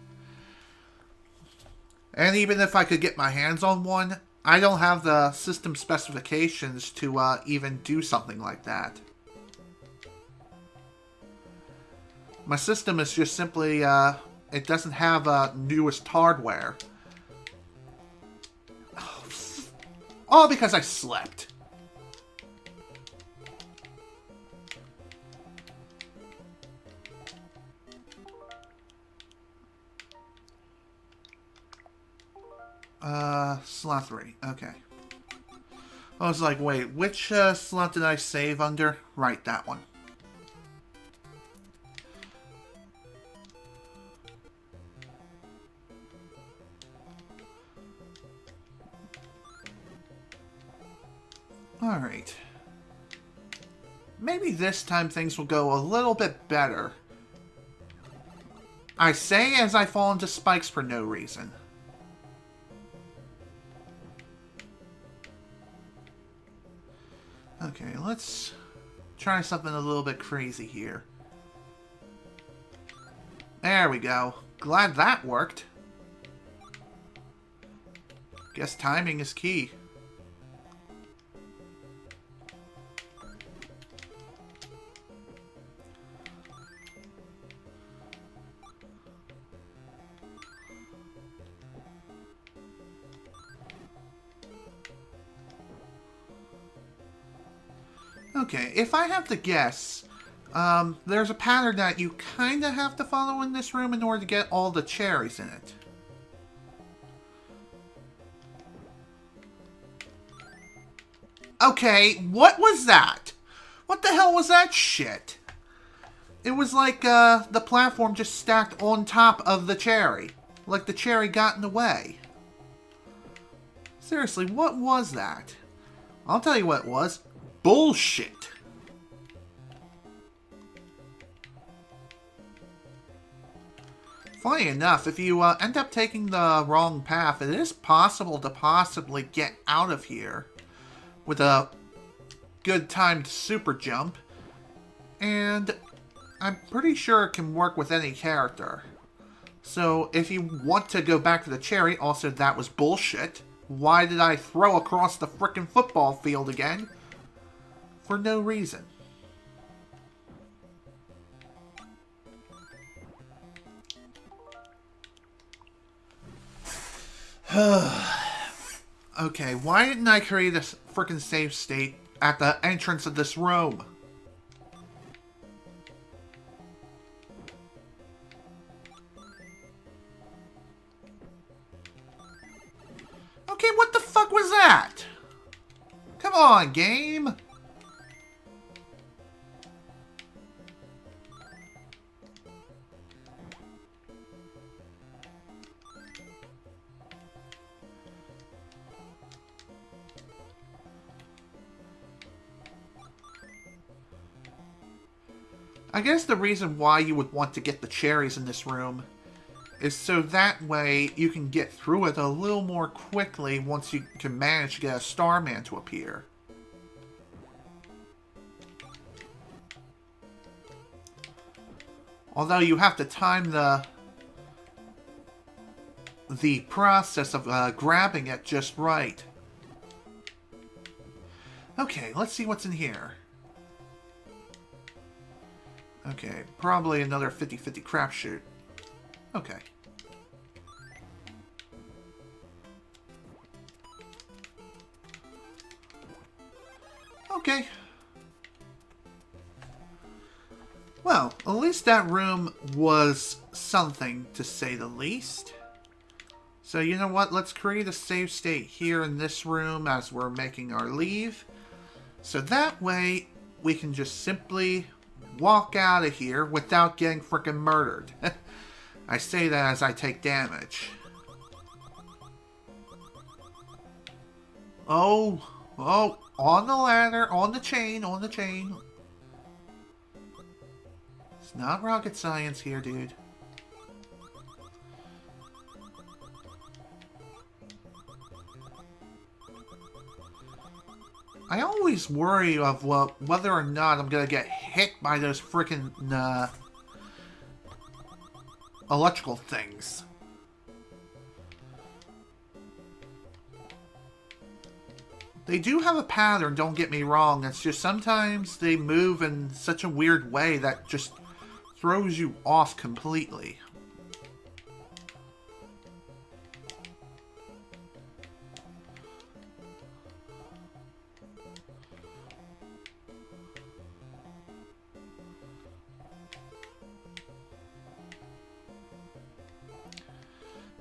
And even if I could get my hands on one, I don't have the system specifications to even do something like that. My system is just simply, it doesn't have newest hardware. All because I slept. Slot 3. Okay. I was like, wait, which slot did I save under? Right, that one. Alright. Maybe this time things will go a little bit better. I say as I fall into spikes for no reason. Okay, let's try something a little bit crazy here. There we go. Glad that worked. Guess timing is key. Okay, if I have to guess, there's a pattern that you kind of have to follow in this room in order to get all the cherries in it. Okay, what was that? What the hell was that shit? It was like the platform just stacked on top of the cherry. Like the cherry got in the way. Seriously, what was that? I'll tell you what it was. Bullshit. Funny enough, if you end up taking the wrong path, it is possible to possibly get out of here with a good timed super jump. And I'm pretty sure it can work with any character. So if you want to go back to the cherry, also that was bullshit. Why did I throw across the frickin' football field again? For no reason. Okay, why didn't I create a frickin' save state at the entrance of this room? Okay, what the fuck was that? Come on, game. I guess the reason why you would want to get the cherries in this room is so that way you can get through it a little more quickly once you can manage to get a Starman to appear. Although you have to time the process of grabbing it just right. Okay, let's see what's in here. Okay, probably another 50-50 crapshoot. Okay. Okay. Well, at least that room was something, to say the least. So, you know what? Let's create a save state here in this room as we're making our leave. So that way, we can just simply walk out of here without getting frickin' murdered. I say that as I take damage. Oh, on the ladder, on the chain. It's not rocket science here, dude. I always worry of whether or not I'm gonna get hit by those frickin' electrical things. They do have a pattern, don't get me wrong. It's just sometimes they move in such a weird way that just throws you off completely.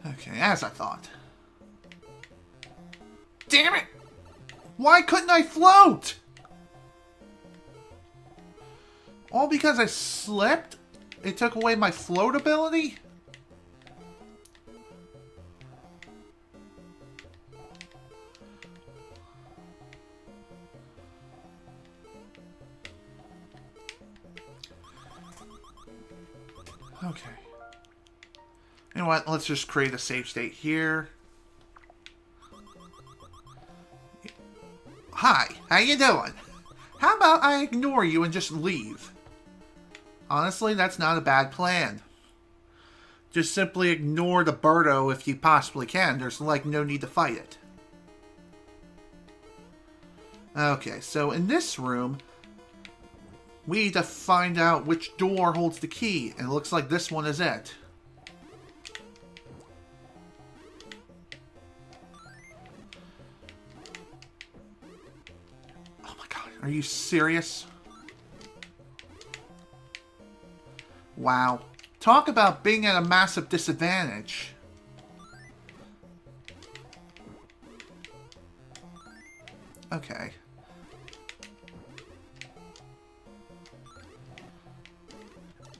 Okay, as I thought. Damn it! Why couldn't I float? All because I slipped? It took away my float ability? Okay. You know what? Let's just create a save state here. Hi, how you doing? How about I ignore you and just leave? Honestly, that's not a bad plan. Just simply ignore the Birdo if you possibly can. There's like no need to fight it. Okay, so in this room, we need to find out which door holds the key. And it looks like this one is it. Are you serious? Wow. Talk about being at a massive disadvantage. Okay.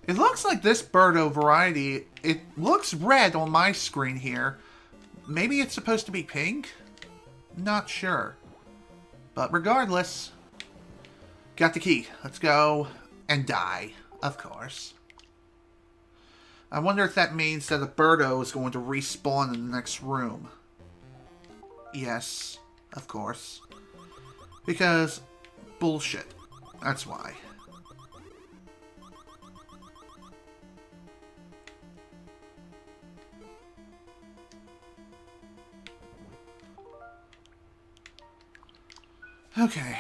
It looks like this Birdo variety, it looks red on my screen here. Maybe it's supposed to be pink? Not sure. But regardless... Got the key. Let's go and die, of course. I wonder if that means that the Birdo is going to respawn in the next room. Yes, of course. Because bullshit. That's why. Okay.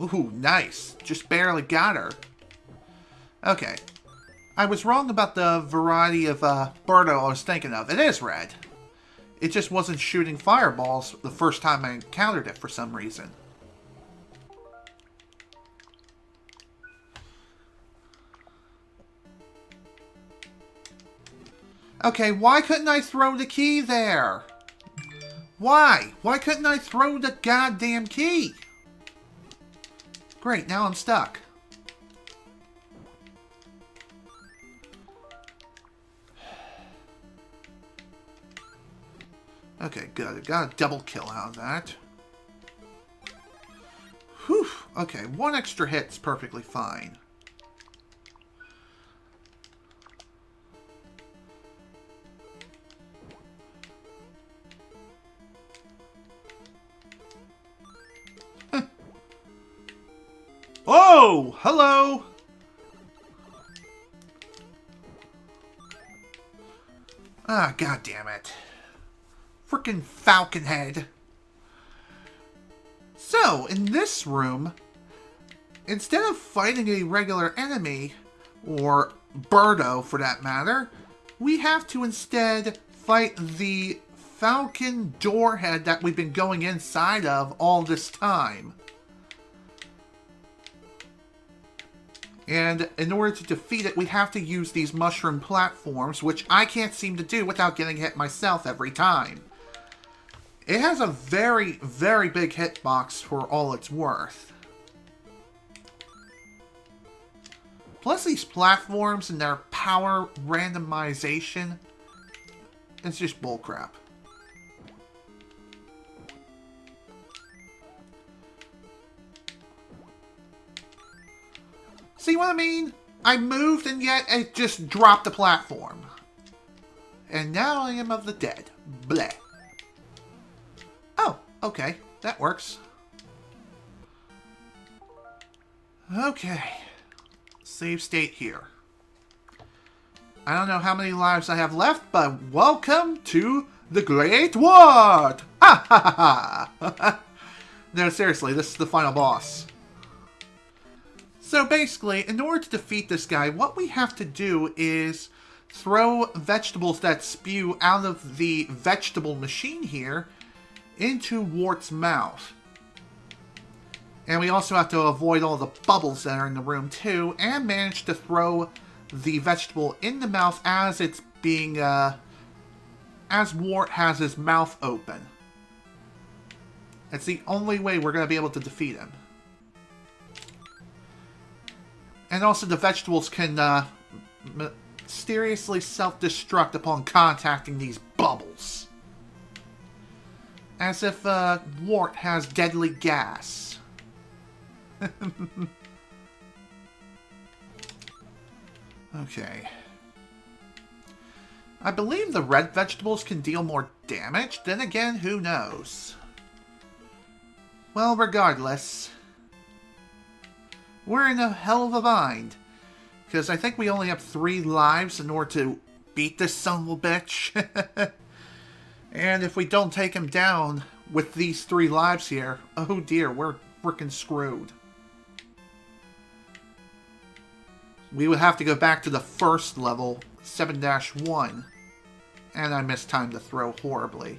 Ooh, nice. Just barely got her. Okay. I was wrong about the variety of Birdo I was thinking of. It is red. It just wasn't shooting fireballs the first time I encountered it for some reason. Okay, why couldn't I throw the key there? Why? Why couldn't I throw the goddamn key? Great, now I'm stuck. Okay, good. I got a double kill out of that. Whew. Okay, one extra hit's perfectly fine. Oh, hello. Ah, god damn it. Frickin' falcon head. So, in this room, instead of fighting a regular enemy, or Birdo for that matter, we have to instead fight the falcon door head that we've been going inside of all this time. And in order to defeat it, we have to use these mushroom platforms, which I can't seem to do without getting hit myself every time. It has a very, very big hitbox for all it's worth. Plus these platforms and their power randomization, it's just bullcrap. See what I mean? I moved and yet it just dropped the platform. And now I am of the dead. Bleh. Oh, okay. That works. Okay. Save state here. I don't know how many lives I have left, but welcome to the Great Wart! Ha ha ha! No, seriously, this is the final boss. So basically, in order to defeat this guy, what we have to do is throw vegetables that spew out of the vegetable machine here into Wart's mouth. And we also have to avoid all the bubbles that are in the room too, and manage to throw the vegetable in the mouth as it's being, as Wart has his mouth open. It's the only way we're going to be able to defeat him. And also the vegetables can mysteriously self-destruct upon contacting these bubbles. As if Wart has deadly gas. Okay. I believe the red vegetables can deal more damage. Then again, who knows? Well, regardless, we're in a hell of a bind. Because I think we only have 3 lives in order to beat this son of a bitch. And if we don't take him down with these 3 lives here, oh dear, we're frickin' screwed. We would have to go back to the first level, 7-1. And I missed time to throw horribly.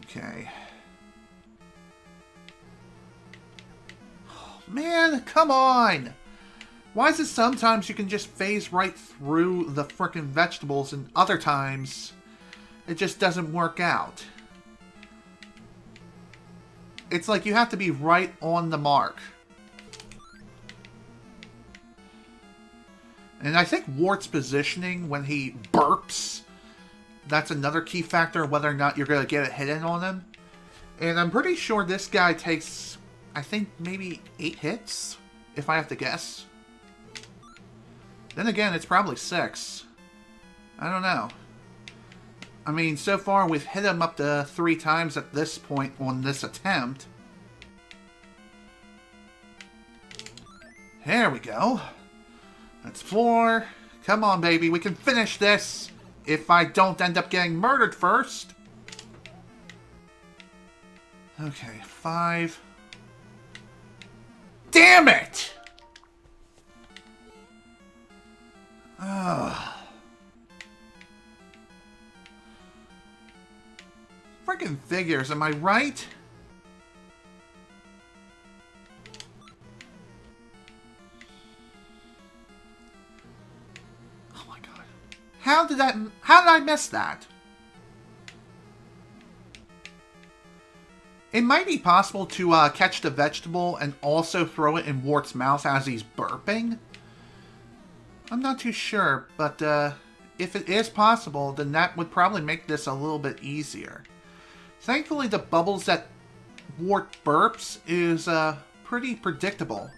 Okay. Oh, man, come on! Why is it sometimes you can just phase right through the frickin' vegetables and other times it just doesn't work out? It's like you have to be right on the mark. And I think Wart's positioning when he burps, that's another key factor whether or not you're going to get a hit in on him. And I'm pretty sure this guy takes, I think, maybe 8 hits, if I have to guess. Then again, it's probably 6. I don't know. I mean, so far we've hit him up to 3 times at this point on this attempt. There we go. That's 4. Come on, baby. We can finish this if I don't end up getting murdered first. Okay, 5. Damn it! Ugh. Freaking figures, am I right? did I miss that? It might be possible to catch the vegetable and also throw it in Wart's mouth as he's burping. I'm not too sure, but if it is possible, then that would probably make this a little bit easier. Thankfully, the bubbles that Wart burps is pretty predictable.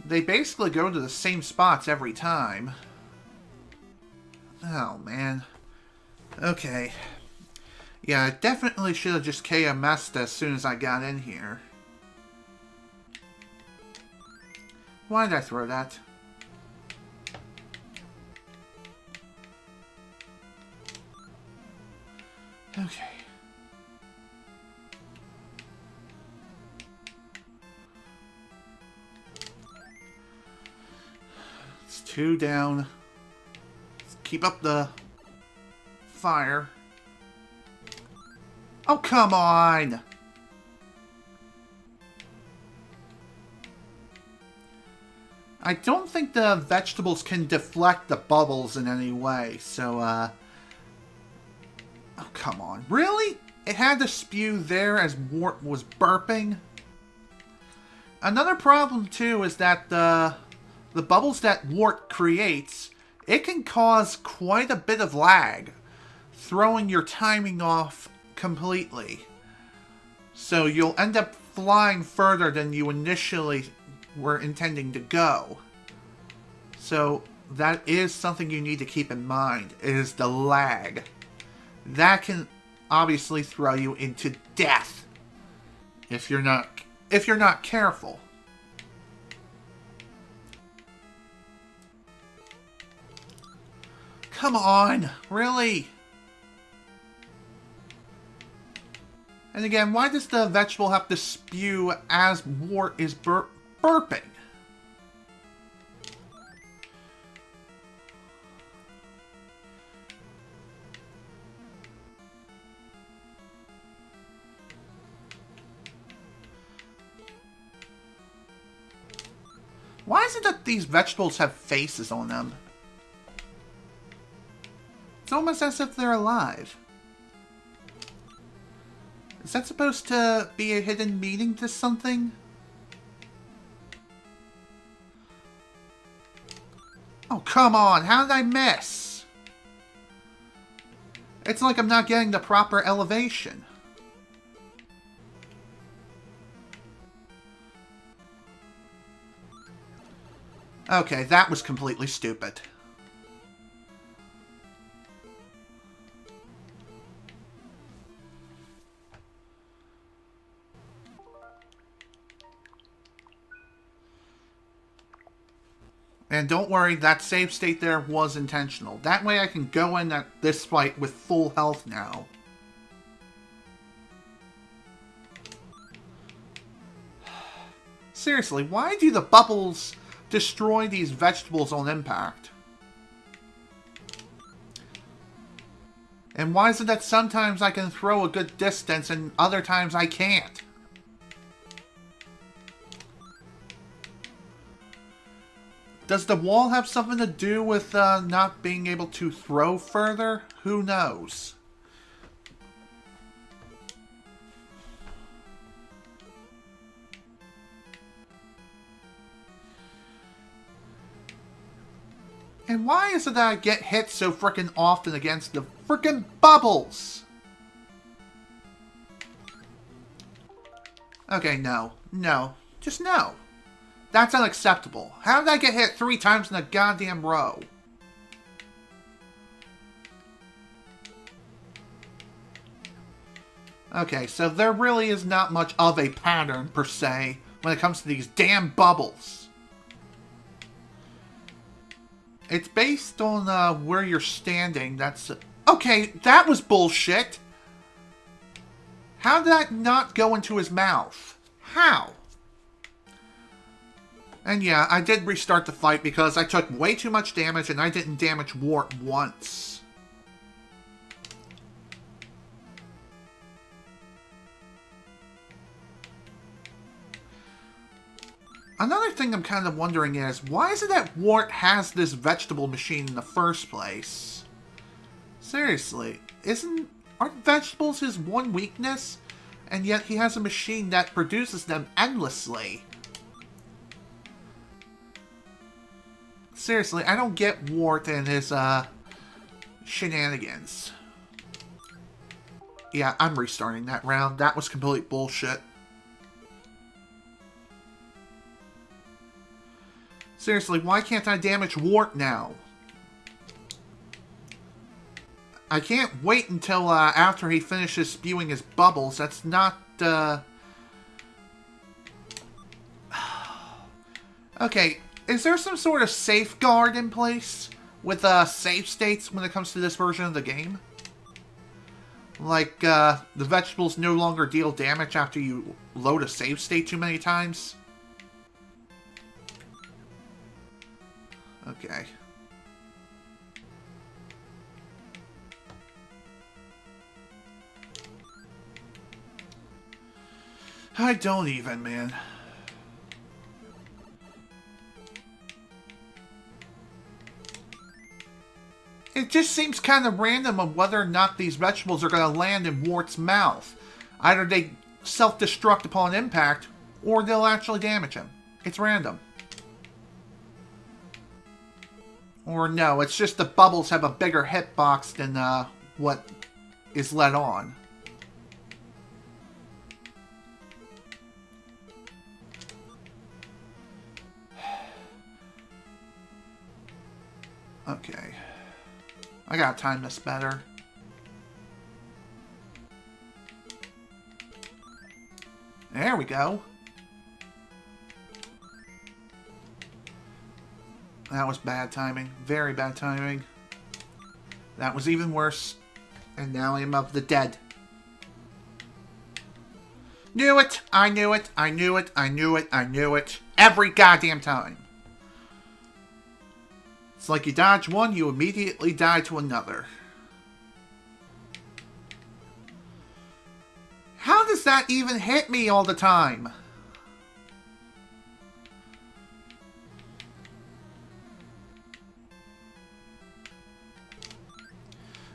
They basically go to the same spots every time. Oh, man. Okay. Yeah, I definitely should have just KMS'd as soon as I got in here. Why did I throw that? Okay. It's 2 down. Let's keep up the fire. Oh, come on! I don't think the vegetables can deflect the bubbles in any way, so, oh, come on. Really? It had to spew there as Wart was burping? Another problem, too, is that the bubbles that Wart creates, it can cause quite a bit of lag, throwing your timing off completely. So you'll end up flying further than you initially were intending to go. So that is something you need to keep in mind, is the lag. That can obviously throw you into death if you're not careful. Come on, really? And again, why does the vegetable have to spew as Wart is burping? Why is it that these vegetables have faces on them? It's almost as if they're alive. Is that supposed to be a hidden meaning to something? Oh, come on! How did I miss? It's like I'm not getting the proper elevation. Okay, that was completely stupid. And don't worry, that save state there was intentional. That way I can go in at this fight with full health now. Seriously, why do the bubbles destroy these vegetables on impact? And why is it that sometimes I can throw a good distance and other times I can't? Does the wall have something to do with not being able to throw further? Who knows? And why is it that I get hit so frickin' often against the frickin' bubbles? Okay, no. No. Just no. That's unacceptable. How did I get hit 3 times in a goddamn row? Okay, so there really is not much of a pattern, per se, when it comes to these damn bubbles. It's based on where you're standing. That's... Okay, that was bullshit! How did that not go into his mouth? How? And yeah, I did restart the fight because I took way too much damage and I didn't damage Wart once. Another thing I'm kind of wondering is, why is it that Wart has this vegetable machine in the first place? Seriously, aren't vegetables his one weakness? And yet he has a machine that produces them endlessly. Seriously, I don't get Wart and his, shenanigans. Yeah, I'm restarting that round. That was complete bullshit. Seriously, why can't I damage Wart now? I can't wait until after he finishes spewing his bubbles. That's not, Okay, is there some sort of safeguard in place with save states when it comes to this version of the game? Like, the vegetables no longer deal damage after you load a save state too many times? Okay. I don't even, man. It just seems kind of random of whether or not these vegetables are going to land in Wart's mouth. Either they self-destruct upon impact, or they'll actually damage him. It's random. Or no, it's just the bubbles have a bigger hitbox than what is let on. Okay. I gotta time this better. There we go. That was bad timing. Very bad timing. That was even worse. And now I am of the dead. Knew it! I knew it! I knew it! I knew it! I knew it! Every goddamn time! It's like you dodge one, you immediately die to another. How does that even hit me all the time?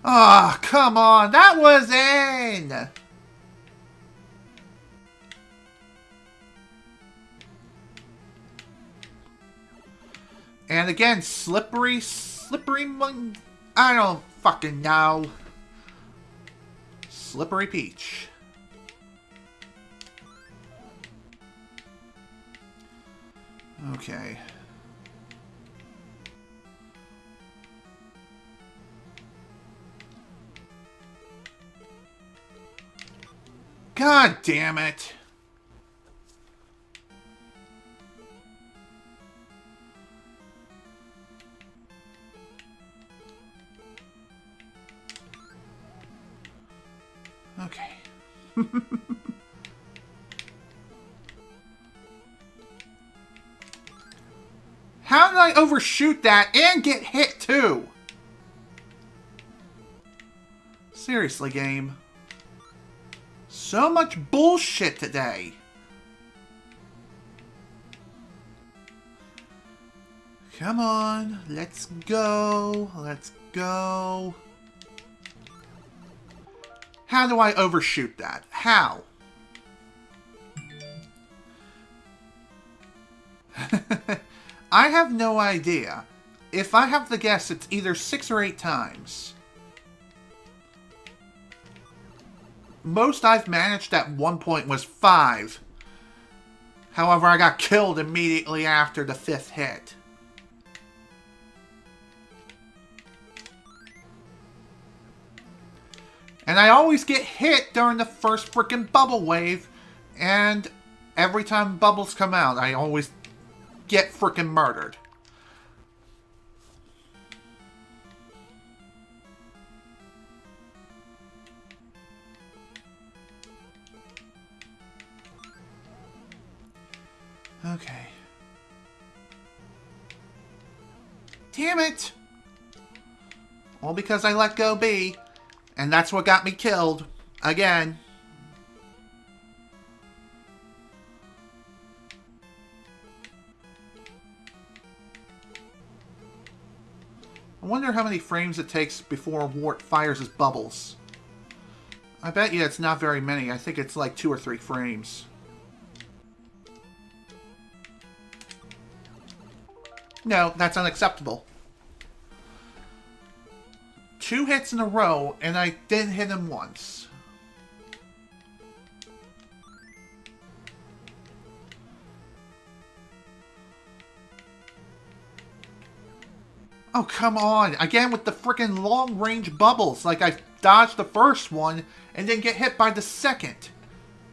Oh, come on. That was in. And again, slippery I don't fucking know. Slippery peach. Okay. God damn it. Okay. How did I overshoot that and get hit too? Seriously, game. So much bullshit today. Come on, let's go. Let's go. How do I overshoot that? How? I have no idea. If I have to guess, it's either 6 or 8 times. Most I've managed at one point was 5. However, I got killed immediately after the 5th hit. And I always get hit during the first freaking bubble wave. And every time bubbles come out, I always get freaking murdered. Okay. Damn it! All because I let go be. And that's what got me killed. Again. I wonder how many frames it takes before Wart fires his bubbles. I bet you it's not very many. I think it's like 2 or 3 frames. No, that's unacceptable. 2 hits in a row, and I didn't hit him once. Oh, come on. Again with the freaking long-range bubbles. Like I dodged the first one and then get hit by the second.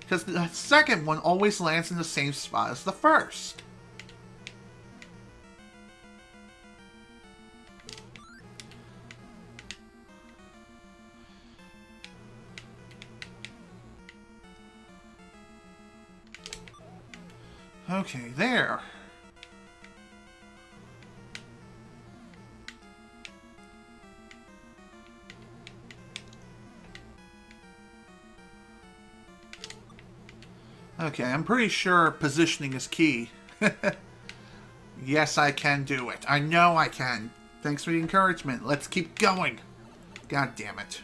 Because the second one always lands in the same spot as the first. Okay, there. Okay, I'm pretty sure positioning is key. Yes, I can do it. I know I can. Thanks for the encouragement. Let's keep going. God damn it.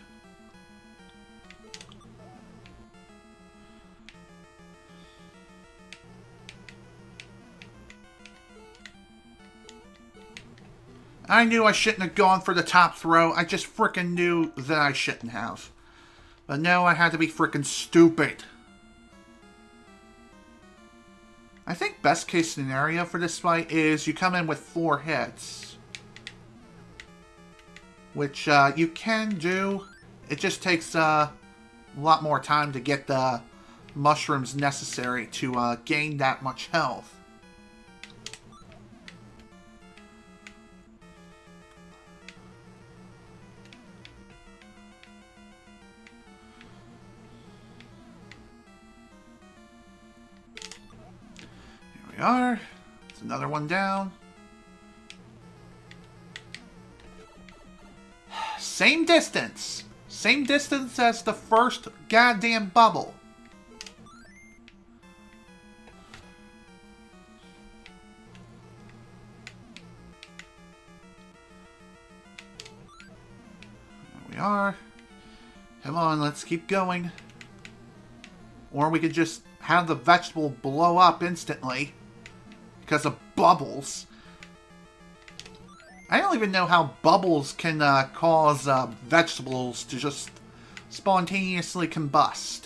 I knew I shouldn't have gone for the top throw. I just frickin' knew that I shouldn't have. But no, I had to be frickin' stupid. I think best case scenario for this fight is you come in with 4 hits. Which you can do. It just takes a lot more time to get the mushrooms necessary to gain that much health. Are. It's another one down. Same distance. Same distance as the first goddamn bubble. There we are. Come on, let's keep going. Or we could just have the vegetable blow up instantly. Because of bubbles. I don't even know how bubbles can cause vegetables to just spontaneously combust.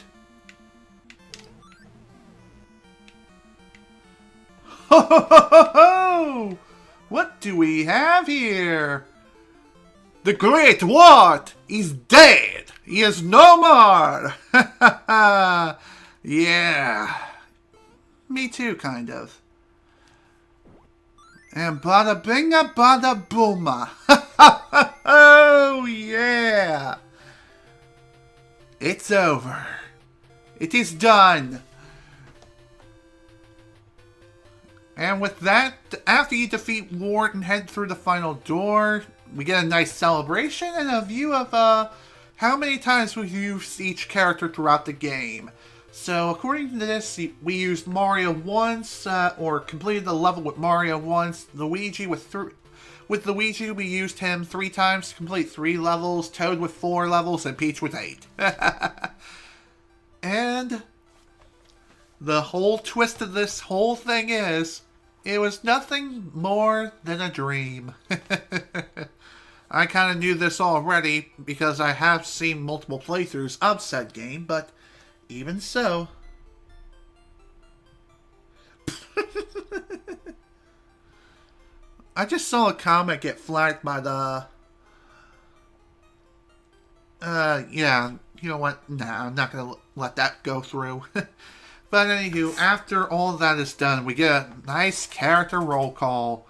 Ho ho ho ho ho! What do we have here? The great Wart is dead! He is no more! Yeah. Me too, kind of. And bada binga, bada booma. Oh, yeah. It's over. It is done. And with that, after you defeat Wart and head through the final door, we get a nice celebration and a view of how many times we've used each character throughout the game. So, according to this, we used Mario once, or completed the level with Mario once. Luigi with Luigi, we used him 3 times to complete 3 levels. Toad with 4 levels, and Peach with 8. And the whole twist of this whole thing is, it was nothing more than a dream. I kind of knew this already, because I have seen multiple playthroughs of said game, but even so. I just saw a comment get flagged by the... yeah, you know what? Nah, I'm not going to let that go through. But anywho, after all that is done, we get a nice character roll call.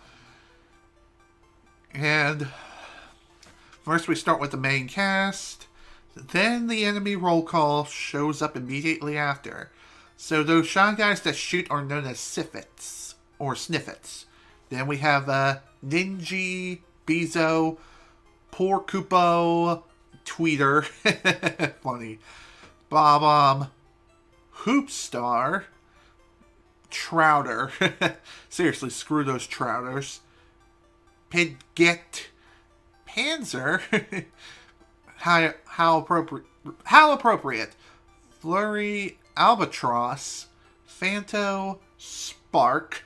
And first we start with the main cast. Then the enemy roll call shows up immediately after. So those shy guys that shoot are known as Sifits, or Sniffits. Then we have Ninji, Bezo, Porcupo, Tweeter, funny, Bob Hoopstar, Trouter, seriously, screw those Trouters, Pidget, Panzer. how appropriate. How appropriate. Flurry, Albatross, Phanto, Spark,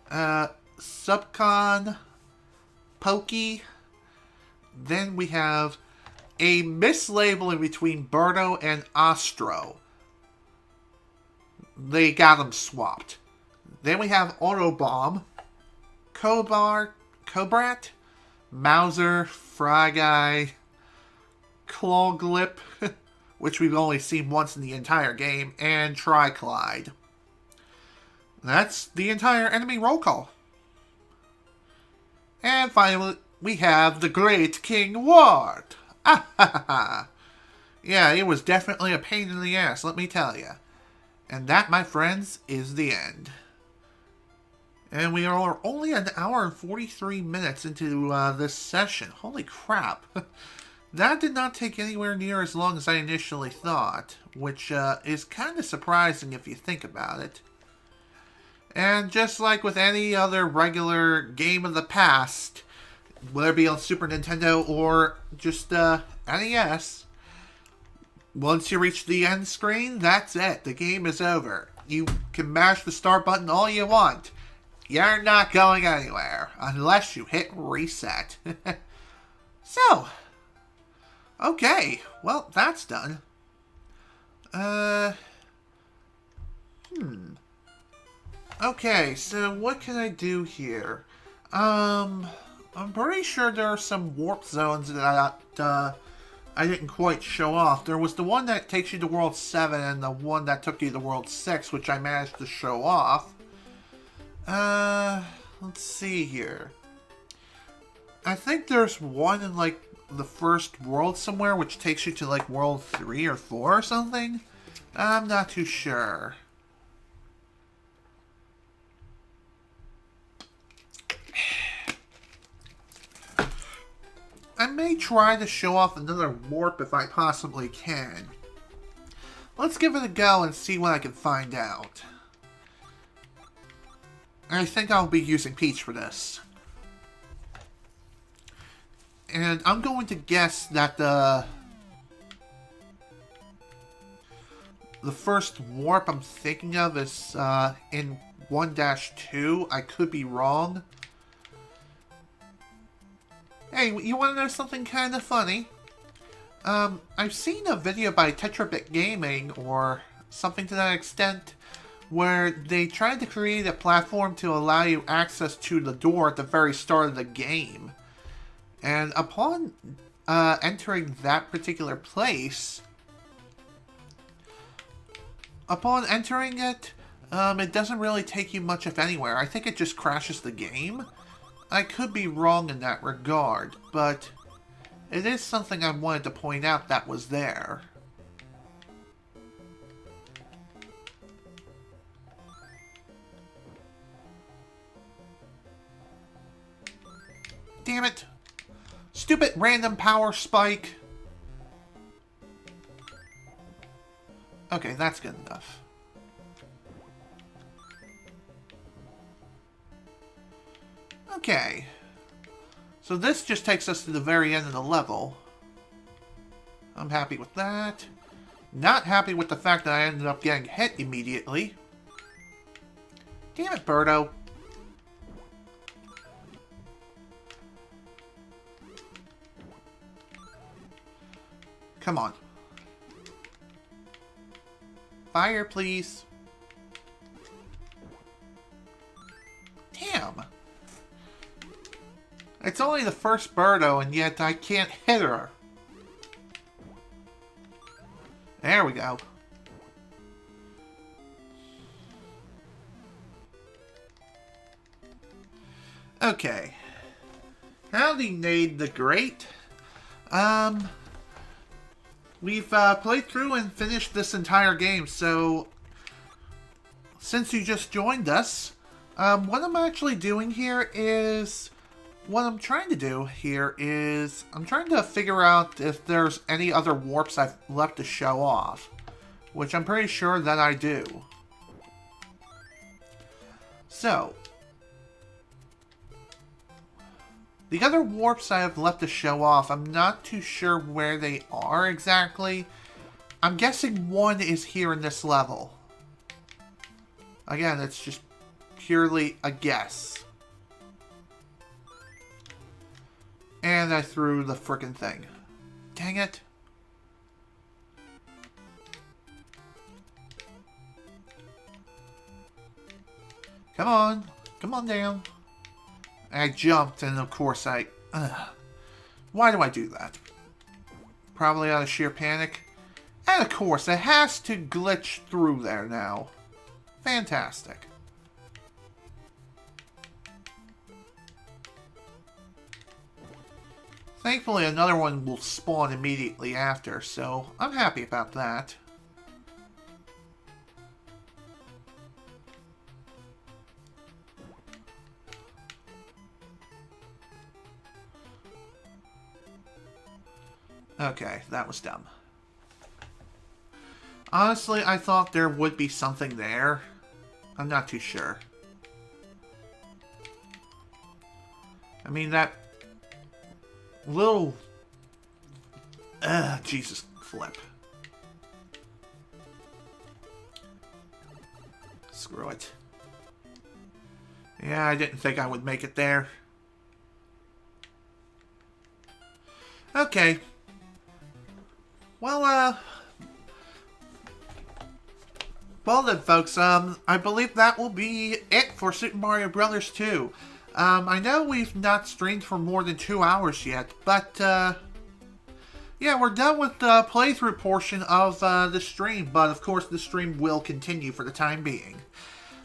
Subcon, Pokey. Then we have a mislabeling between Birdo and Ostro. They got them swapped. Then we have Autobomb, Cobrat, Mauser, Fry Clawglip, which we've only seen once in the entire game, and Triclide. That's the entire enemy roll call. And finally, we have the Great King Wart. Yeah, it was definitely a pain in the ass, let me tell you. And that, my friends, is the end. And we are only an hour and 43 minutes into this session. Holy crap. That did not take anywhere near as long as I initially thought, which is kind of surprising if you think about it. And just like with any other regular game of the past, whether it be on Super Nintendo or just NES, once you reach the end screen, that's it. The game is over. You can mash the start button all you want. You're not going anywhere unless you hit reset. So, okay, well, that's done. Okay, so what can I do here? I'm pretty sure there are some warp zones that I didn't quite show off. There was the one that takes you to World 7 and the one that took you to World 6, which I managed to show off. Let's see here. I think there's one in, like, the first world somewhere, which takes you to, like, World 3 or 4 or something. I'm not too sure. I may try to show off another warp if I possibly can. Let's give it a go and see what I can find out. I think I'll be using Peach for this. And I'm going to guess that the first warp I'm thinking of is in 1-2. I could be wrong. Hey, you want to know something kind of funny? I've seen a video by Tetrabit Gaming, or something to that extent, where they tried to create a platform to allow you access to the door at the very start of the game. And upon entering that particular place, it doesn't really take you much if anywhere. I think it just crashes the game. I could be wrong in that regard, but it is something I wanted to point out that was there. Damn it! Stupid random power spike! Okay, that's good enough. Okay. So this just takes us to the very end of the level. I'm happy with that. Not happy with the fact that I ended up getting hit immediately. Damn it, Birdo. Come on. Fire, please. Damn. It's only the first Birdo, and yet I can't hit her. There we go. Okay. Howdy, Nade the Great. We've played through and finished this entire game, so since you just joined us, what I'm actually doing here is... What I'm trying to do here is I'm trying to figure out if there's any other warps I've left to show off, which I'm pretty sure that I do. So, The other warps I have left to show off, I'm not too sure where they are exactly. I'm guessing one is here in this level. Again, it's just purely a guess. And I threw the frickin' thing. Dang it. Come on. Come on down. I jumped, and of course I... Why do I do that? Probably out of sheer panic. And of course, it has to glitch through there now. Fantastic. Thankfully, another one will spawn immediately after, so I'm happy about that. Okay, that was dumb. Honestly, I thought there would be something there. I'm not too sure. I mean, that little... Jesus, flip. Screw it. Yeah, I didn't think I would make it there. Okay. Well then, folks, I believe that will be it for Super Mario Bros. 2. I know we've not streamed for more than 2 hours yet, but, yeah, we're done with the playthrough portion of the stream, but of course the stream will continue for the time being.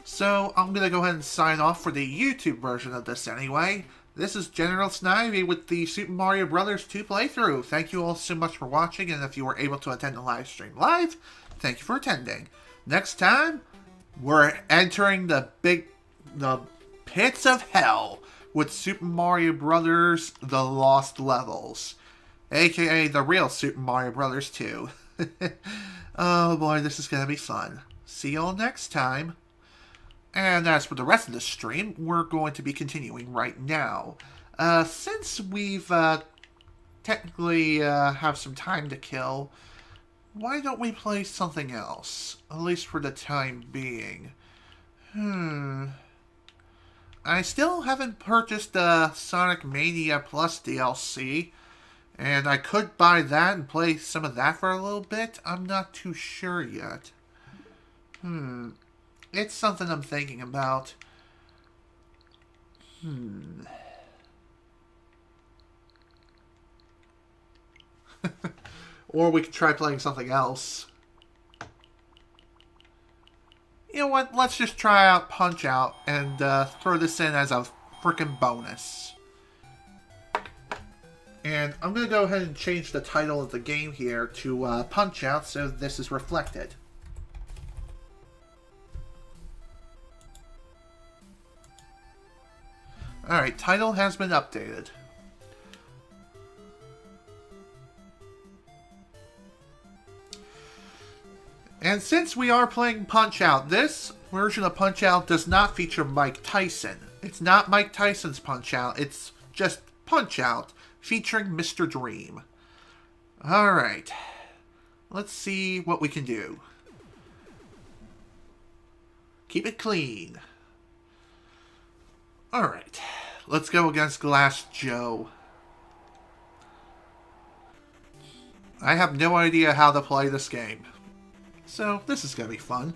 So, I'm going to go ahead and sign off for the YouTube version of this anyway. This is General Snivy with the Super Mario Bros. 2 playthrough. Thank you all so much for watching, and if you were able to attend the live stream live, thank you for attending. Next time, we're entering the pits of hell with Super Mario Bros. The Lost Levels, aka the real Super Mario Bros. 2. Oh boy, this is gonna be fun. See y'all next time. And as for the rest of the stream, we're going to be continuing right now. Since we've technically have some time to kill, why don't we play something else? At least for the time being. I still haven't purchased the Sonic Mania Plus DLC, and I could buy that and play some of that for a little bit. I'm not too sure yet. It's something I'm thinking about. Or we could try playing something else. You know what? Let's just try out Punch-Out and throw this in as a frickin' bonus. And I'm going to go ahead and change the title of the game here to Punch-Out so this is reflected. Alright, title has been updated. And since we are playing Punch-Out, this version of Punch-Out does not feature Mike Tyson. It's not Mike Tyson's Punch-Out, it's just Punch-Out, featuring Mr. Dream. Alright, let's see what we can do. Keep it clean. Alright, let's go against Glass Joe. I have no idea how to play this game. So, this is going to be fun.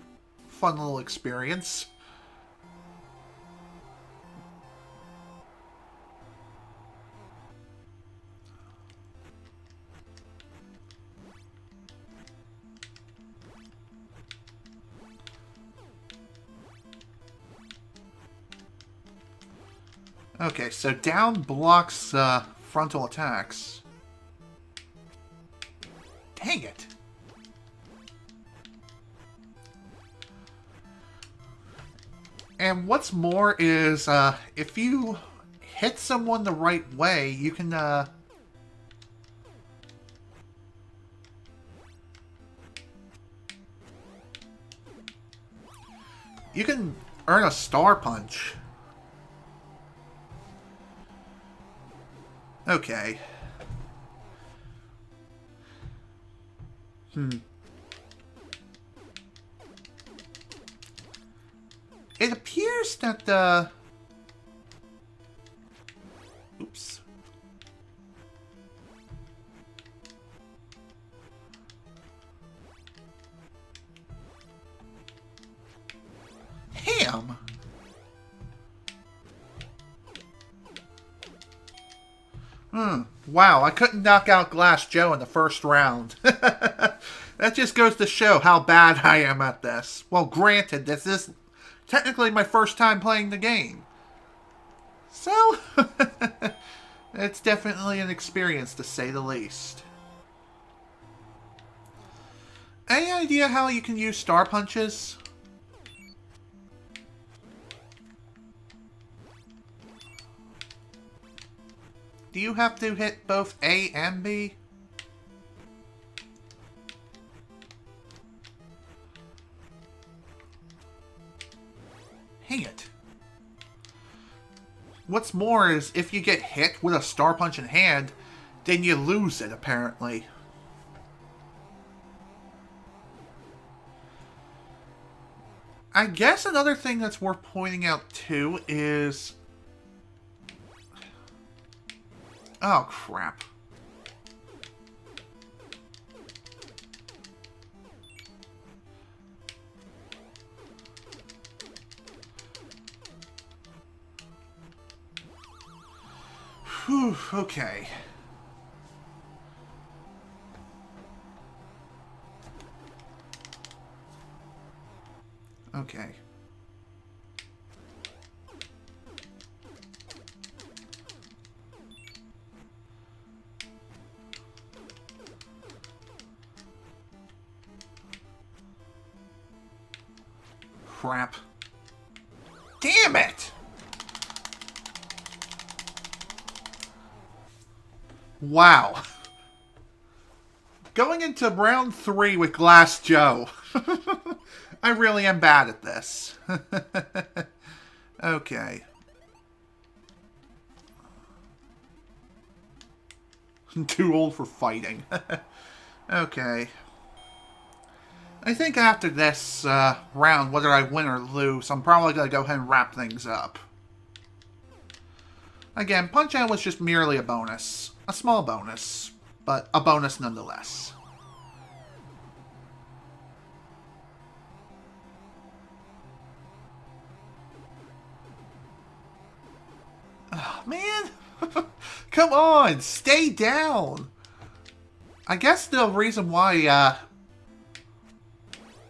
Fun little experience. Okay, so down blocks frontal attacks. Dang it! And what's more is, if you hit someone the right way, you can, earn a star punch. Okay. It appears that the... Oops. Ham! Wow, I couldn't knock out Glass Joe in the first round. That just goes to show how bad I am at this. Well, granted, this is technically my first time playing the game. So, it's definitely an experience to say the least. Any idea how you can use star punches? Do you have to hit both A and B? Hang it. What's more is, if you get hit with a star punch in hand, then you lose it, apparently. I guess another thing that's worth pointing out, too, is... Oh, crap. Whew, okay. Okay. Crap. Damn it! Wow. Going into round 3 with Glass Joe. I really am bad at this. Okay. I'm too old for fighting. Okay. I think after this round, whether I win or lose, I'm probably going to go ahead and wrap things up. Again, Punch-Out was just merely a bonus. A small bonus, but a bonus nonetheless. Oh, man! Come on! Stay down! I guess the reason why,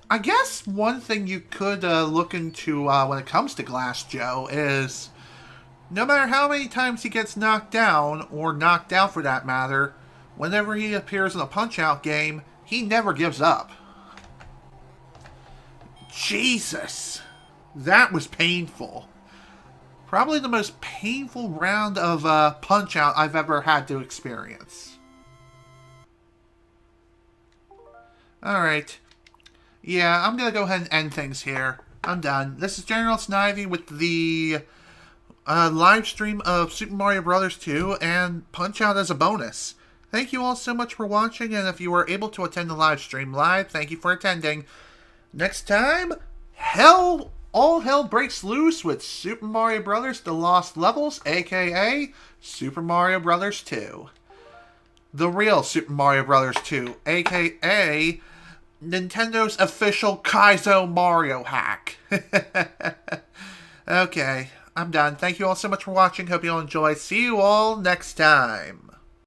I guess one thing you could look into when it comes to Glass Joe is, no matter how many times he gets knocked down, or knocked out for that matter, whenever he appears in a Punch-Out game, he never gives up. Jesus! That was painful. Probably the most painful round of Punch-Out I've ever had to experience. Alright. Yeah, I'm gonna go ahead and end things here. I'm done. This is General Snivy with the live stream of Super Mario Bros. 2 and Punch-Out as a bonus. Thank you all so much for watching, and if you were able to attend the live stream live, thank you for attending. Next time, all hell breaks loose with Super Mario Bros. The Lost Levels, aka Super Mario Bros. 2. The real Super Mario Bros. 2, aka Nintendo's official Kaizo Mario hack. Okay, I'm done. Thank you all so much for watching. Hope you all enjoy. See you all next time.